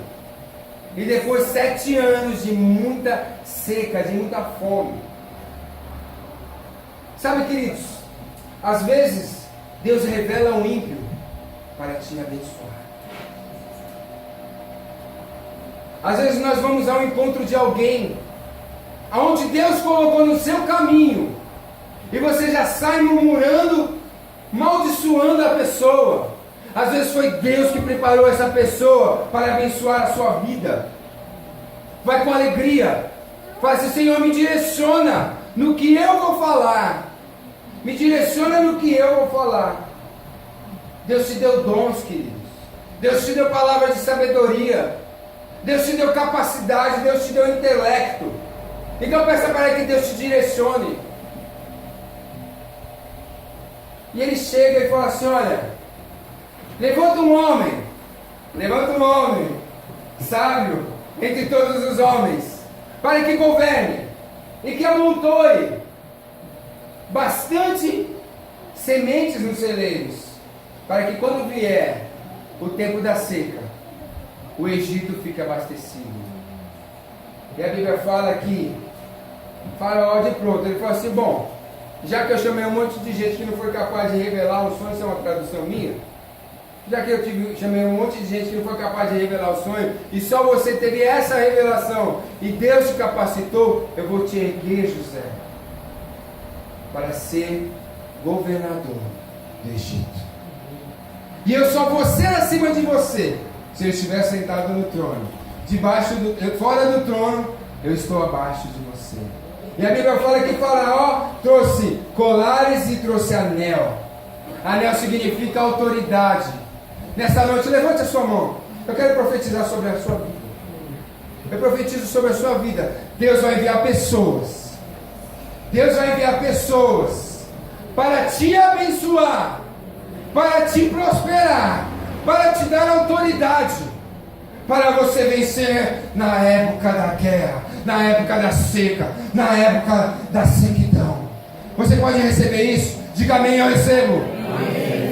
e depois 7 anos de muita seca, de muita fome. Sabe, queridos, às vezes Deus revela um ímpio para te abençoar. Às vezes nós vamos ao encontro de alguém aonde Deus colocou no seu caminho e você já sai murmurando, maldiçoando a pessoa. Às vezes foi Deus que preparou essa pessoa para abençoar a sua vida. Vai com alegria, fala assim: Senhor, me direciona no que eu vou falar. Me direciona no que eu vou falar. Deus te deu dons, queridos. Deus te deu palavra de sabedoria. Deus te deu capacidade, Deus te deu intelecto. Então peça para que Deus te direcione. E ele chega e fala assim, olha, levanta um homem, sábio entre todos os homens, para que governe e que amontoe bastante sementes nos celeiros, para que quando vier o tempo da seca, o Egito fique abastecido. E a Bíblia fala que Faraó de pronto, ele falou assim, bom, já que eu chamei um monte de gente que não foi capaz de revelar o sonho, isso é uma tradução minha, já que eu chamei um monte de gente que não foi capaz de revelar o sonho, e só você teve essa revelação, e Deus te capacitou, eu vou te erguer, José, para ser governador do Egito. E eu só vou ser acima de você, se eu estiver sentado no trono. Fora do trono, eu estou abaixo de você. E a Bíblia fala que Faraó trouxe colares e trouxe anel. Anel significa autoridade. Nessa noite, levante a sua mão. Eu quero profetizar sobre a sua vida. Eu profetizo sobre a sua vida. Deus vai enviar pessoas. Deus vai enviar pessoas para te abençoar, para te prosperar, para te dar autoridade, para você vencer na época da guerra, na época da seca, na época da sequidão. Você pode receber isso? Diga amém, eu recebo. Amém.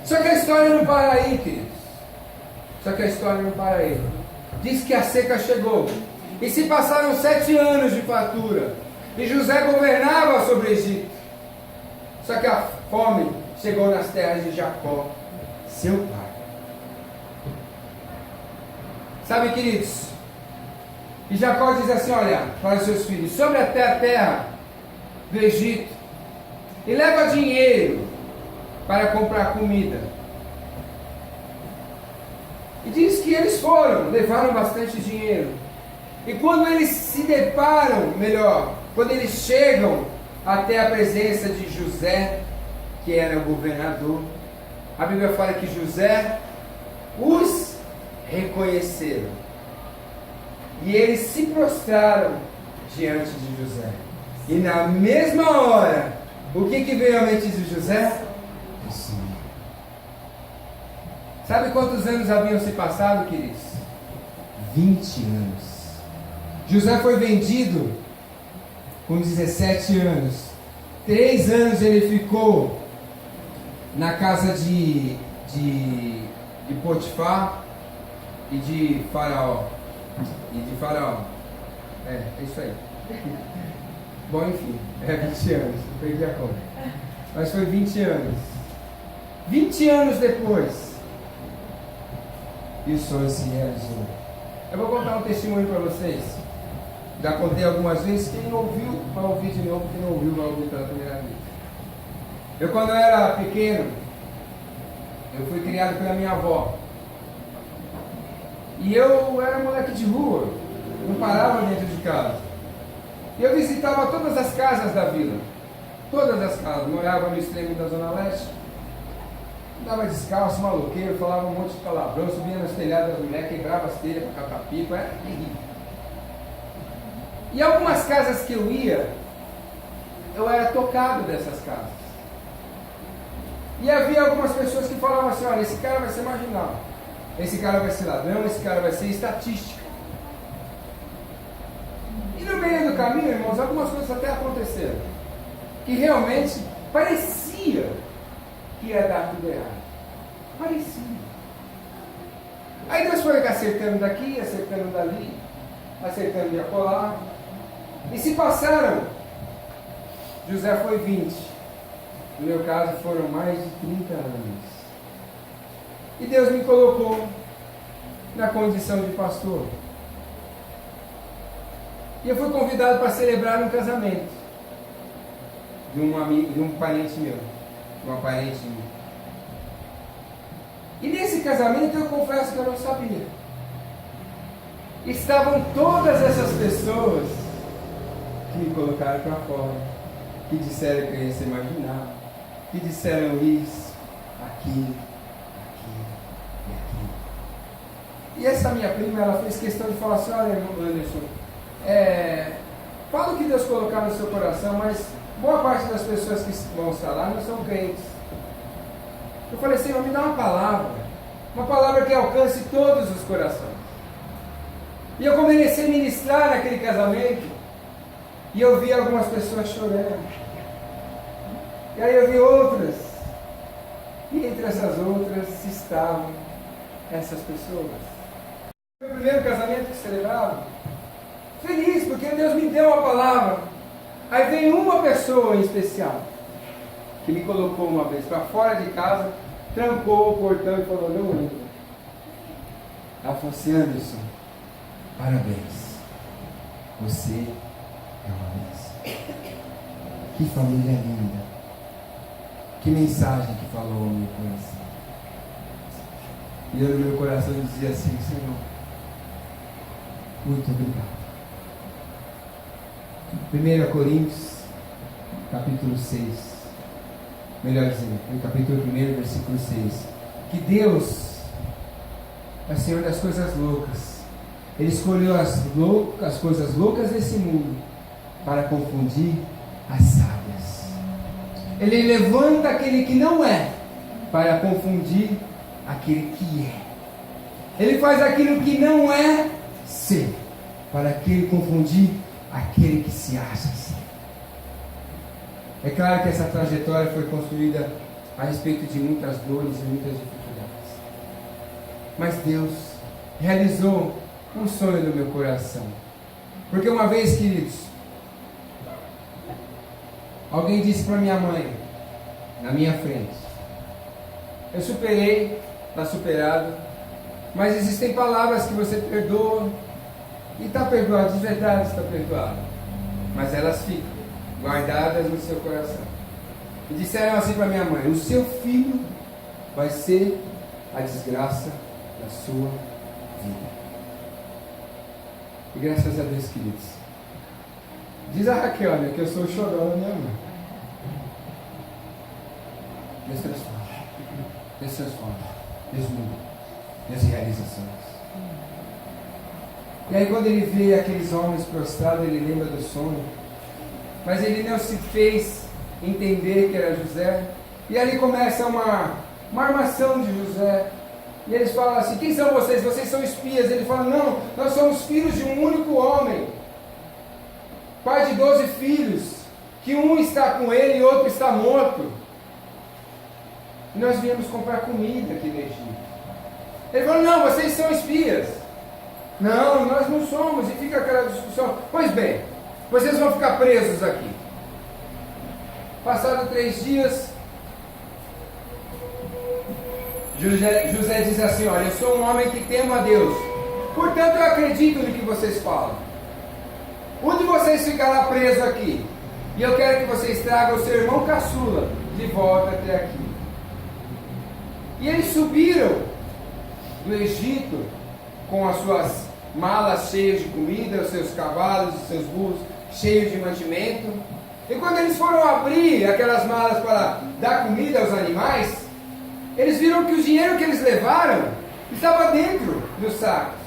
Só que a história não para aí, queridos. Diz que a seca chegou. E se passaram 7 anos de fartura. E José governava sobre o Egito. Só que a fome chegou nas terras de Jacó, seu pai. Sabe, queridos? E Jacó diz assim, olha, para os seus filhos, sobre até a terra do Egito, e leva dinheiro para comprar comida. E diz que eles levaram bastante dinheiro. E quando eles se deparam, quando eles chegam até a presença de José, que era o governador, a Bíblia fala que José os reconheceram. E eles se prostraram diante de José. E na mesma hora, o que veio à mente de José? Sim. Sabe quantos anos haviam se passado, queridos? 20 anos. José foi vendido com 17 anos. 3 anos ele ficou na casa de Potifar e de Faraó. É isso aí. Bom, enfim, 20 anos, eu perdi a conta. Mas foi 20 anos. 20 anos depois, e o sonho se realizou. Eu vou contar um testemunho para vocês. Já contei algumas vezes, quem não ouviu, vai ouvir de novo, quem não ouviu, vai ouvir pela primeira vez. Eu, quando eu era pequeno, eu fui criado pela minha avó. E eu era moleque de rua, não parava dentro de casa. E eu visitava todas as casas da vila. Todas as casas. Morava no extremo da Zona Leste. Andava descalço, maloqueiro, falava um monte de palavrão, subia nas telhadas das mulheres, quebrava as telhas para catar pipa, era terrível. E algumas casas que eu ia, eu era tocado dessas casas. E havia algumas pessoas que falavam assim, olha, esse cara vai ser marginal, esse cara vai ser ladrão, esse cara vai ser estatística. E no meio do caminho, irmãos, algumas coisas até aconteceram, que realmente parecia que ia dar tudo errado. Parecia. Aí Deus foi acertando daqui, acertando dali, acertando de acolá. E se passaram, José foi 20. No meu caso foram mais de 30 anos. E Deus me colocou na condição de pastor. E eu fui convidado para celebrar um casamento de um amigo, de um parente meu, de uma parente minha. E nesse casamento eu confesso que eu não sabia. Estavam todas essas pessoas que me colocaram para fora, que disseram que eu ia ser marginal, que disseram isso, aquilo. aquilo e aquilo. E essa minha prima, ela fez questão de falar assim, olha, irmão Anderson, fala o que Deus colocar no seu coração, mas boa parte das pessoas que vão estar lá não são crentes. Eu falei, Senhor, me dá uma palavra que alcance todos os corações. E eu comecei a ministrar naquele casamento, e eu vi algumas pessoas chorando. E aí eu vi outras, e entre essas outras estavam essas pessoas. Foi o primeiro casamento que celebrava. Feliz, porque Deus me deu uma palavra. Aí veio uma pessoa em especial, que me colocou uma vez para fora de casa, trancou o portão e falou, não entra. Ela falou assim, Anderson, parabéns, você é uma bênção. Que família linda. Que mensagem que falou ao meu coração. E eu no meu coração dizia assim, Senhor, muito obrigado. 1 Coríntios, capítulo 6, melhor dizendo, no capítulo 1, versículo 6, que Deus é o Senhor das coisas loucas. Ele escolheu as coisas loucas desse mundo para confundir as sábias. Ele levanta aquele que não é para confundir aquele que é. Ele faz aquilo que não é ser para aquele confundir aquele que se acha ser. É claro que essa trajetória foi construída a respeito de muitas dores e muitas dificuldades. Mas Deus realizou um sonho no meu coração. Porque uma vez, queridos, alguém disse para minha mãe, na minha frente, eu superei, está superado, mas existem palavras que você perdoa, e está perdoado, de verdade está perdoado, mas elas ficam guardadas no seu coração. E disseram assim para minha mãe, o seu filho vai ser a desgraça da sua vida. E graças a Deus, queridos, diz a Raquel, né, que eu sou o chorão da minha mãe. Deus transforma, Deus transforma, Deus muda, Deus realiza sonhos. E aí quando ele vê aqueles homens prostrados, ele lembra do sonho, mas ele não se fez entender que era José. E ali começa uma armação de José. E eles falam assim, quem são vocês? Vocês são espias. Ele fala, não, nós somos filhos de um único homem, pai de 12 filhos, que um está com ele e outro está morto. E nós viemos comprar comida aqui no Egito. Ele falou, não, vocês são espias. Não, nós não somos. E fica aquela discussão. Pois bem, vocês vão ficar presos aqui. Passados 3 dias, José diz assim, olha, eu sou um homem que temo a Deus, portanto eu acredito no que vocês falam. Um de vocês ficará preso aqui, e eu quero que vocês tragam o seu irmão caçula de volta até aqui. E eles subiram do Egito com as suas malas cheias de comida, os seus cavalos, os seus burros cheios de mantimento. E quando eles foram abrir aquelas malas para dar comida aos animais, eles viram que o dinheiro que eles levaram estava dentro dos sacos.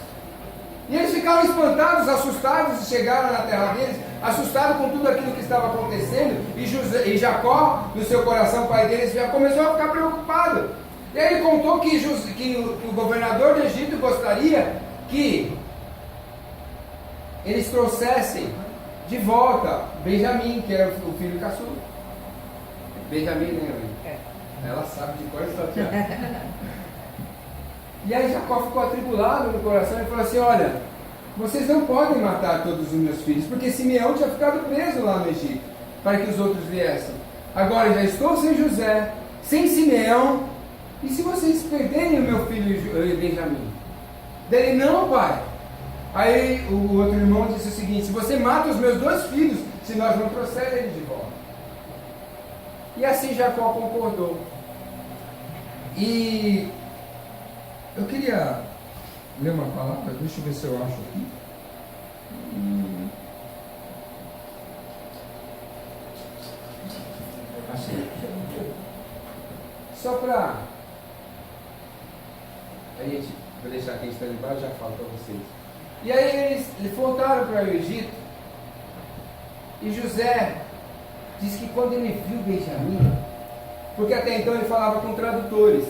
E eles ficaram espantados, assustados, e chegaram na terra deles, assustados com tudo aquilo que estava acontecendo. E Jacó, no seu coração, pai deles, já começou a ficar preocupado. E aí ele contou que o governador do Egito gostaria que eles trouxessem de volta Benjamim, que era o filho caçula. Benjamim, né, mãe? Ela sabe de qual história. E aí Jacó ficou atribulado no coração e falou assim, olha, vocês não podem matar todos os meus filhos, porque Simeão tinha ficado preso lá no Egito, para que os outros viessem. Agora já estou sem José, sem Simeão, e se vocês perderem o meu filho Benjamim? Dele, não, pai. Aí o outro irmão disse o seguinte, se você mata os meus 2 filhos, se nós não trouxermos ele de volta. E assim Jacó concordou. E eu queria ler uma palavra, deixa eu ver se eu acho aqui. Achei. Só para Vou deixar quem está ali embaixo, já falo para vocês. E aí eles voltaram para o Egito. E José diz que quando ele viu Benjamim, porque até então ele falava com tradutores,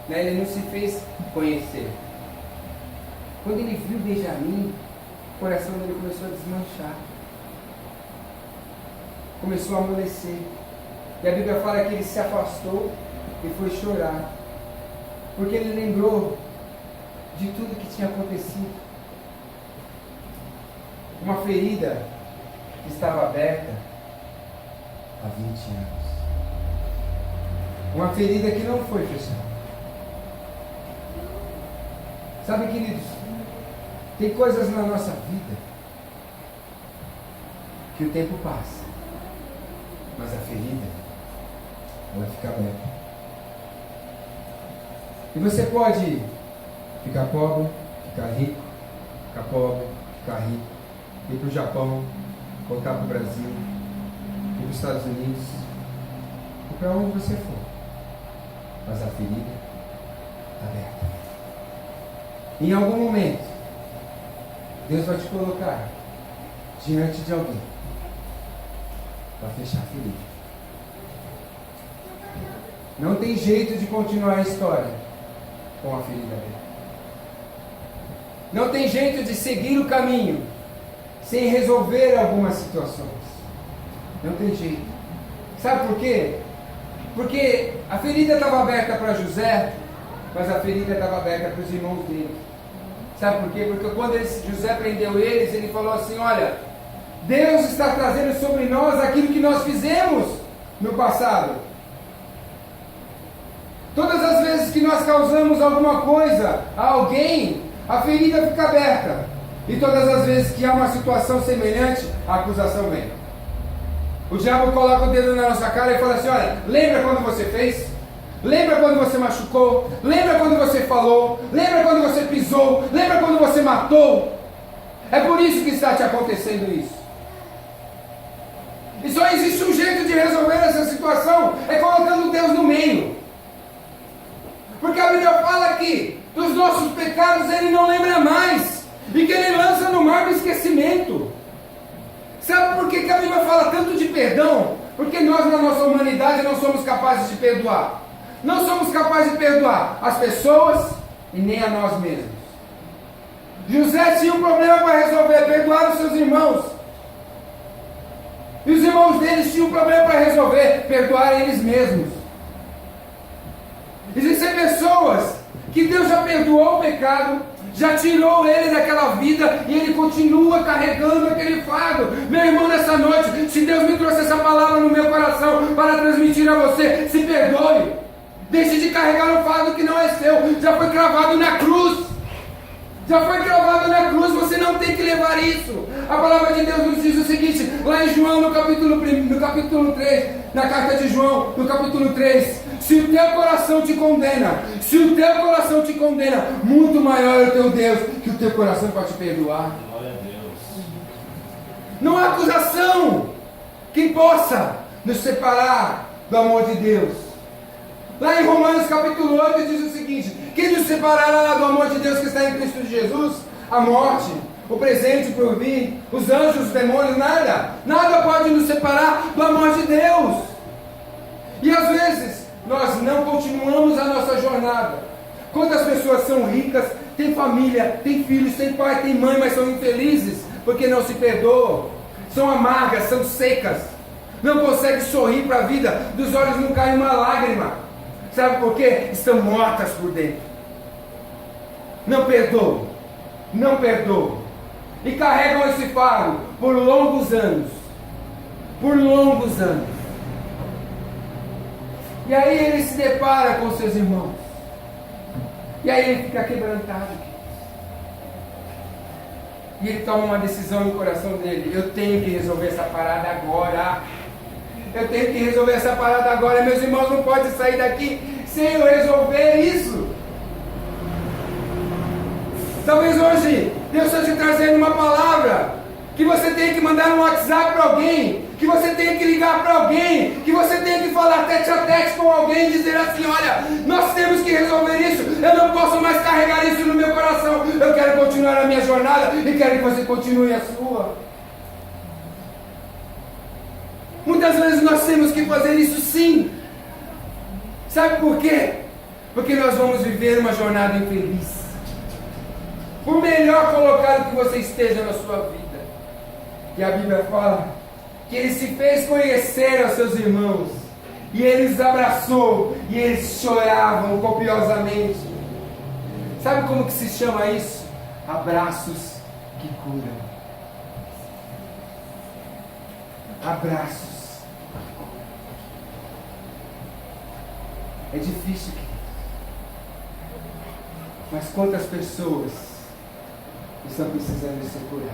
né? Ele não se fez conhecer. Quando ele viu Benjamim, o coração dele começou a desmanchar. Começou a amolecer. E a Bíblia fala que ele se afastou e foi chorar. Porque ele lembrou de tudo que tinha acontecido. Uma ferida que estava aberta há 20 anos. Uma ferida que não foi fechada. Sabe, queridos, tem coisas na nossa vida que o tempo passa, mas a ferida, ela fica aberta. E você pode ficar pobre, ficar rico, ficar pobre, ficar rico, ir para o Japão, voltar para o Brasil, ir para os Estados Unidos, ou para onde você for, mas a ferida está aberta. Em algum momento, Deus vai te colocar diante de alguém para fechar a ferida. Não tem jeito de continuar a história com a ferida aberta. Não tem jeito de seguir o caminho sem resolver algumas situações. Não tem jeito. Sabe por quê? Porque a ferida estava aberta para José, mas a ferida estava aberta para os irmãos dele. Sabe por quê? Porque quando José prendeu eles, ele falou assim: olha, Deus está trazendo sobre nós aquilo que nós fizemos no passado. Todas as vezes que nós causamos alguma coisa a alguém, a ferida fica aberta. E todas as vezes que há uma situação semelhante, a acusação vem. O diabo coloca o dedo na nossa cara e fala assim: olha, lembra quando você fez? Lembra quando você machucou? Lembra quando você falou? Lembra quando você pisou? Lembra quando você matou? É por isso que está te acontecendo isso. E só existe um jeito de resolver essa situação, é colocando Deus no meio. Porque a Bíblia fala que dos nossos pecados Ele não lembra mais, e que Ele lança no mar do esquecimento. Sabe por que a Bíblia fala tanto de perdão? Porque nós, na nossa humanidade, não somos capazes de perdoar. Não somos capazes de perdoar as pessoas e nem a nós mesmos. José tinha um problema para resolver: perdoar os seus irmãos. E os irmãos deles tinham um problema para resolver: perdoar eles mesmos. Existem pessoas que Deus já perdoou o pecado, já tirou ele daquela vida, e ele continua carregando aquele fardo. Meu irmão, nessa noite, se Deus me trouxe essa palavra no meu coração para transmitir a você, se perdoe. Deixe de carregar um fardo que não é seu. Já foi cravado na cruz. Já foi cravado na cruz. Você não tem que levar isso. A palavra de Deus nos diz o seguinte, lá em João, no capítulo 3, na carta de João, no capítulo 3: se o teu coração te condena, muito maior é o teu Deus, que o teu coração pode te perdoar.
Glória a Deus.
Não há acusação que possa nos separar do amor de Deus. Lá em Romanos capítulo 8 diz o seguinte: quem nos separará do amor de Deus que está em Cristo Jesus? A morte, o presente, o porvir, os anjos, os demônios, nada pode nos separar do amor de Deus. E às vezes nós não continuamos a nossa jornada. Quantas pessoas são ricas, têm família, têm filhos, têm pai, têm mãe, mas são infelizes porque não se perdoam, são amargas, são secas, não conseguem sorrir para a vida, dos olhos não cai uma lágrima. Sabe por quê? Estão mortas por dentro. Não perdoam. E carregam esse fardo por longos anos. E aí ele se depara com seus irmãos. E aí ele fica quebrantado. E ele toma uma decisão no coração dele: eu tenho que resolver essa parada agora. Meus irmãos não podem sair daqui sem eu resolver isso. Talvez hoje Deus esteja trazendo uma palavra que você tem que mandar um WhatsApp para alguém que você tenha que ligar para alguém, que você tenha que falar tete a tete com alguém e dizer assim: olha, nós temos que resolver isso, eu não posso mais carregar isso no meu coração, eu quero continuar a minha jornada e quero que você continue a sua. Muitas vezes nós temos que fazer isso sim. Sabe por quê? Porque nós vamos viver uma jornada infeliz. Por melhor colocado que você esteja na sua vida. E a Bíblia fala que ele se fez conhecer aos seus irmãos. E ele os abraçou. E eles choravam copiosamente. Sabe como que se chama isso? Abraços que curam. Abraços. É difícil, mas quantas pessoas estão precisando ser curadas?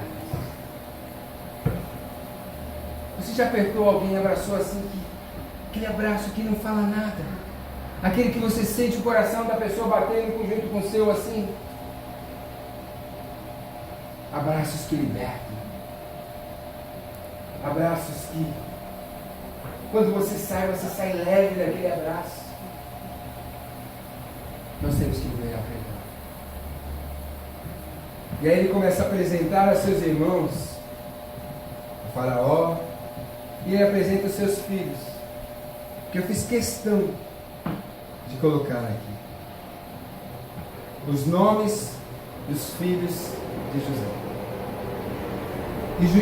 Você já apertou alguém e abraçou assim, aquele abraço que não fala nada, aquele que você sente o coração da pessoa batendo junto com o seu assim? Abraços que libertam, abraços que, quando você sai leve daquele abraço. Nós temos que viver a perdão. E aí ele começa a apresentar a seus irmãos, o faraó, e ele apresenta os seus filhos, que eu fiz questão de colocar aqui. Os nomes dos filhos de José.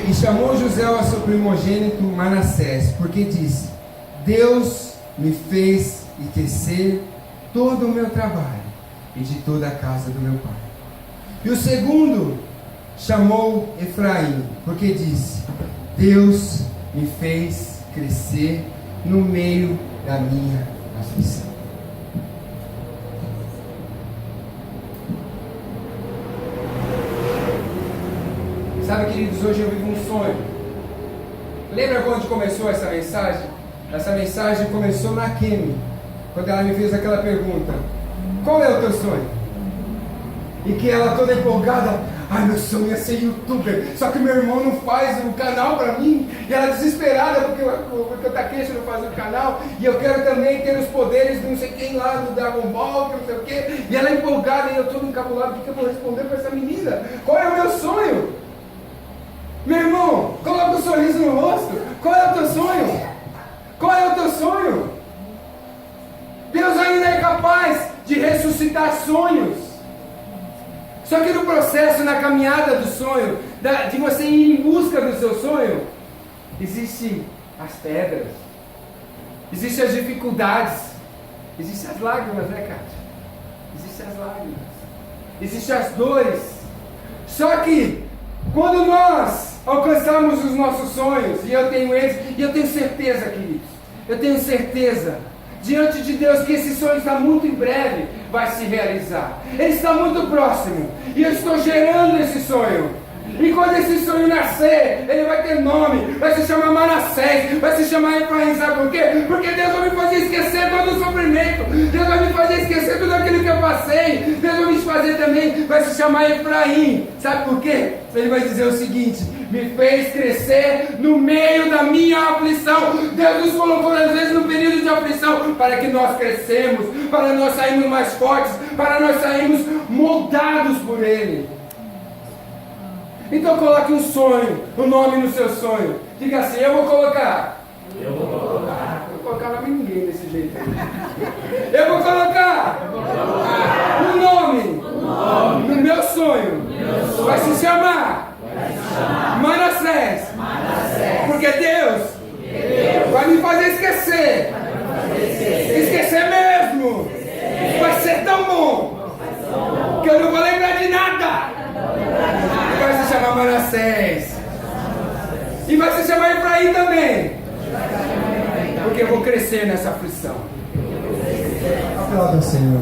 E chamou José ao seu primogênito Manassés, porque disse: Deus me fez enriquecer todo o meu trabalho e de toda a casa do meu pai. E o segundo chamou Efraim, porque disse: Deus me fez crescer no meio da minha aflição. Sabe, queridos, hoje eu vivo um sonho. Lembra quando começou essa mensagem? Essa mensagem começou na Kemi, quando ela me fez aquela pergunta: qual é o teu sonho? E que ela toda empolgada: ai, meu sonho é ser youtuber, só que meu irmão não faz o canal pra mim. E ela desesperada porque o Takeshi não faz o canal, e eu quero também ter os poderes de não sei quem lá do Dragon Ball, que não sei o quê. E ela empolgada, e eu todo encabulado: o que eu vou responder pra essa menina? Qual é o meu sonho? Meu irmão, coloca um sorriso no rosto. Qual é o teu sonho? Qual é o teu sonho? Deus ainda é capaz de ressuscitar sonhos. Só que no processo, na caminhada do sonho, de você ir em busca do seu sonho, existem as pedras, existem as dificuldades, existem as lágrimas, né, Kátia? Existem as lágrimas, existem as dores. Só que quando nós alcançamos os nossos sonhos, e eu tenho eles, e eu tenho certeza, queridos, eu tenho certeza diante de Deus que esse sonho está muito em breve, vai se realizar. Ele está muito próximo, e eu estou gerando esse sonho. E quando esse sonho nascer, ele vai ter nome, vai se chamar Manassés, vai se chamar Efraim. Sabe por quê? Porque Deus vai me fazer esquecer todo o sofrimento, Deus vai me fazer esquecer tudo aquilo que eu passei, Deus vai me fazer também, vai se chamar Efraim. Sabe por quê? Ele vai dizer o seguinte: me fez crescer no meio da minha aflição. Deus nos colocou às vezes no período de aflição para que nós crescemos, para nós sairmos mais fortes, para nós sairmos moldados por Ele. Então coloque um sonho, um nome no seu sonho. Diga assim: eu vou colocar. Eu vou colocar. Não vou colocar nome ninguém desse jeito aí. Eu vou colocar um nome no meu sonho. Vai se chamar Manassés. Porque Deus vai me fazer esquecer. Esquecer mesmo. Vai ser tão bom que eu não vou lembrar de nada. Vai se chamar Manassés. E vai se chamar Efraim também. Porque eu vou crescer nessa aflição. Aplauda o Senhor.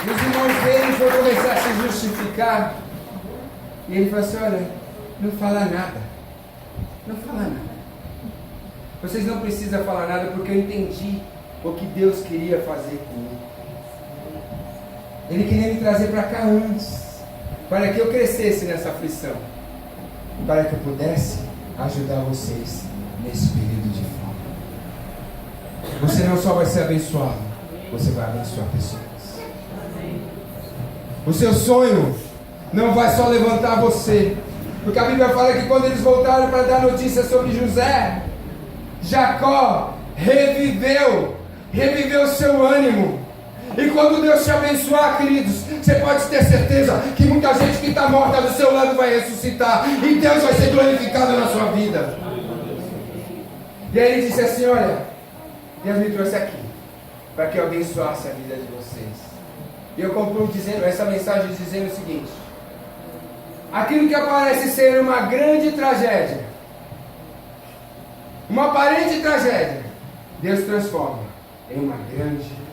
Os irmãos dele foram começar a se justificar. E ele falou assim: olha, não fala nada. Não fala nada. Vocês não precisam falar nada, porque eu entendi o que Deus queria fazer comigo. Ele queria me trazer para cá antes, para que eu crescesse nessa aflição, para que eu pudesse ajudar vocês nesse período de fome. Você não só vai ser abençoado, você vai abençoar pessoas. O seu sonho não vai só levantar você, porque a Bíblia fala que quando eles voltaram para dar notícias sobre José, Jacó reviveu seu ânimo. E quando Deus te abençoar, queridos, você pode ter certeza que muita gente que está morta do seu lado vai ressuscitar, e Deus vai ser glorificado na sua vida. E aí ele disse assim: olha, Deus me trouxe aqui para que eu abençoasse a vida de vocês. E eu concluo dizendo essa mensagem dizendo o seguinte: aquilo que parece ser uma grande tragédia, uma aparente tragédia, Deus transforma em uma grande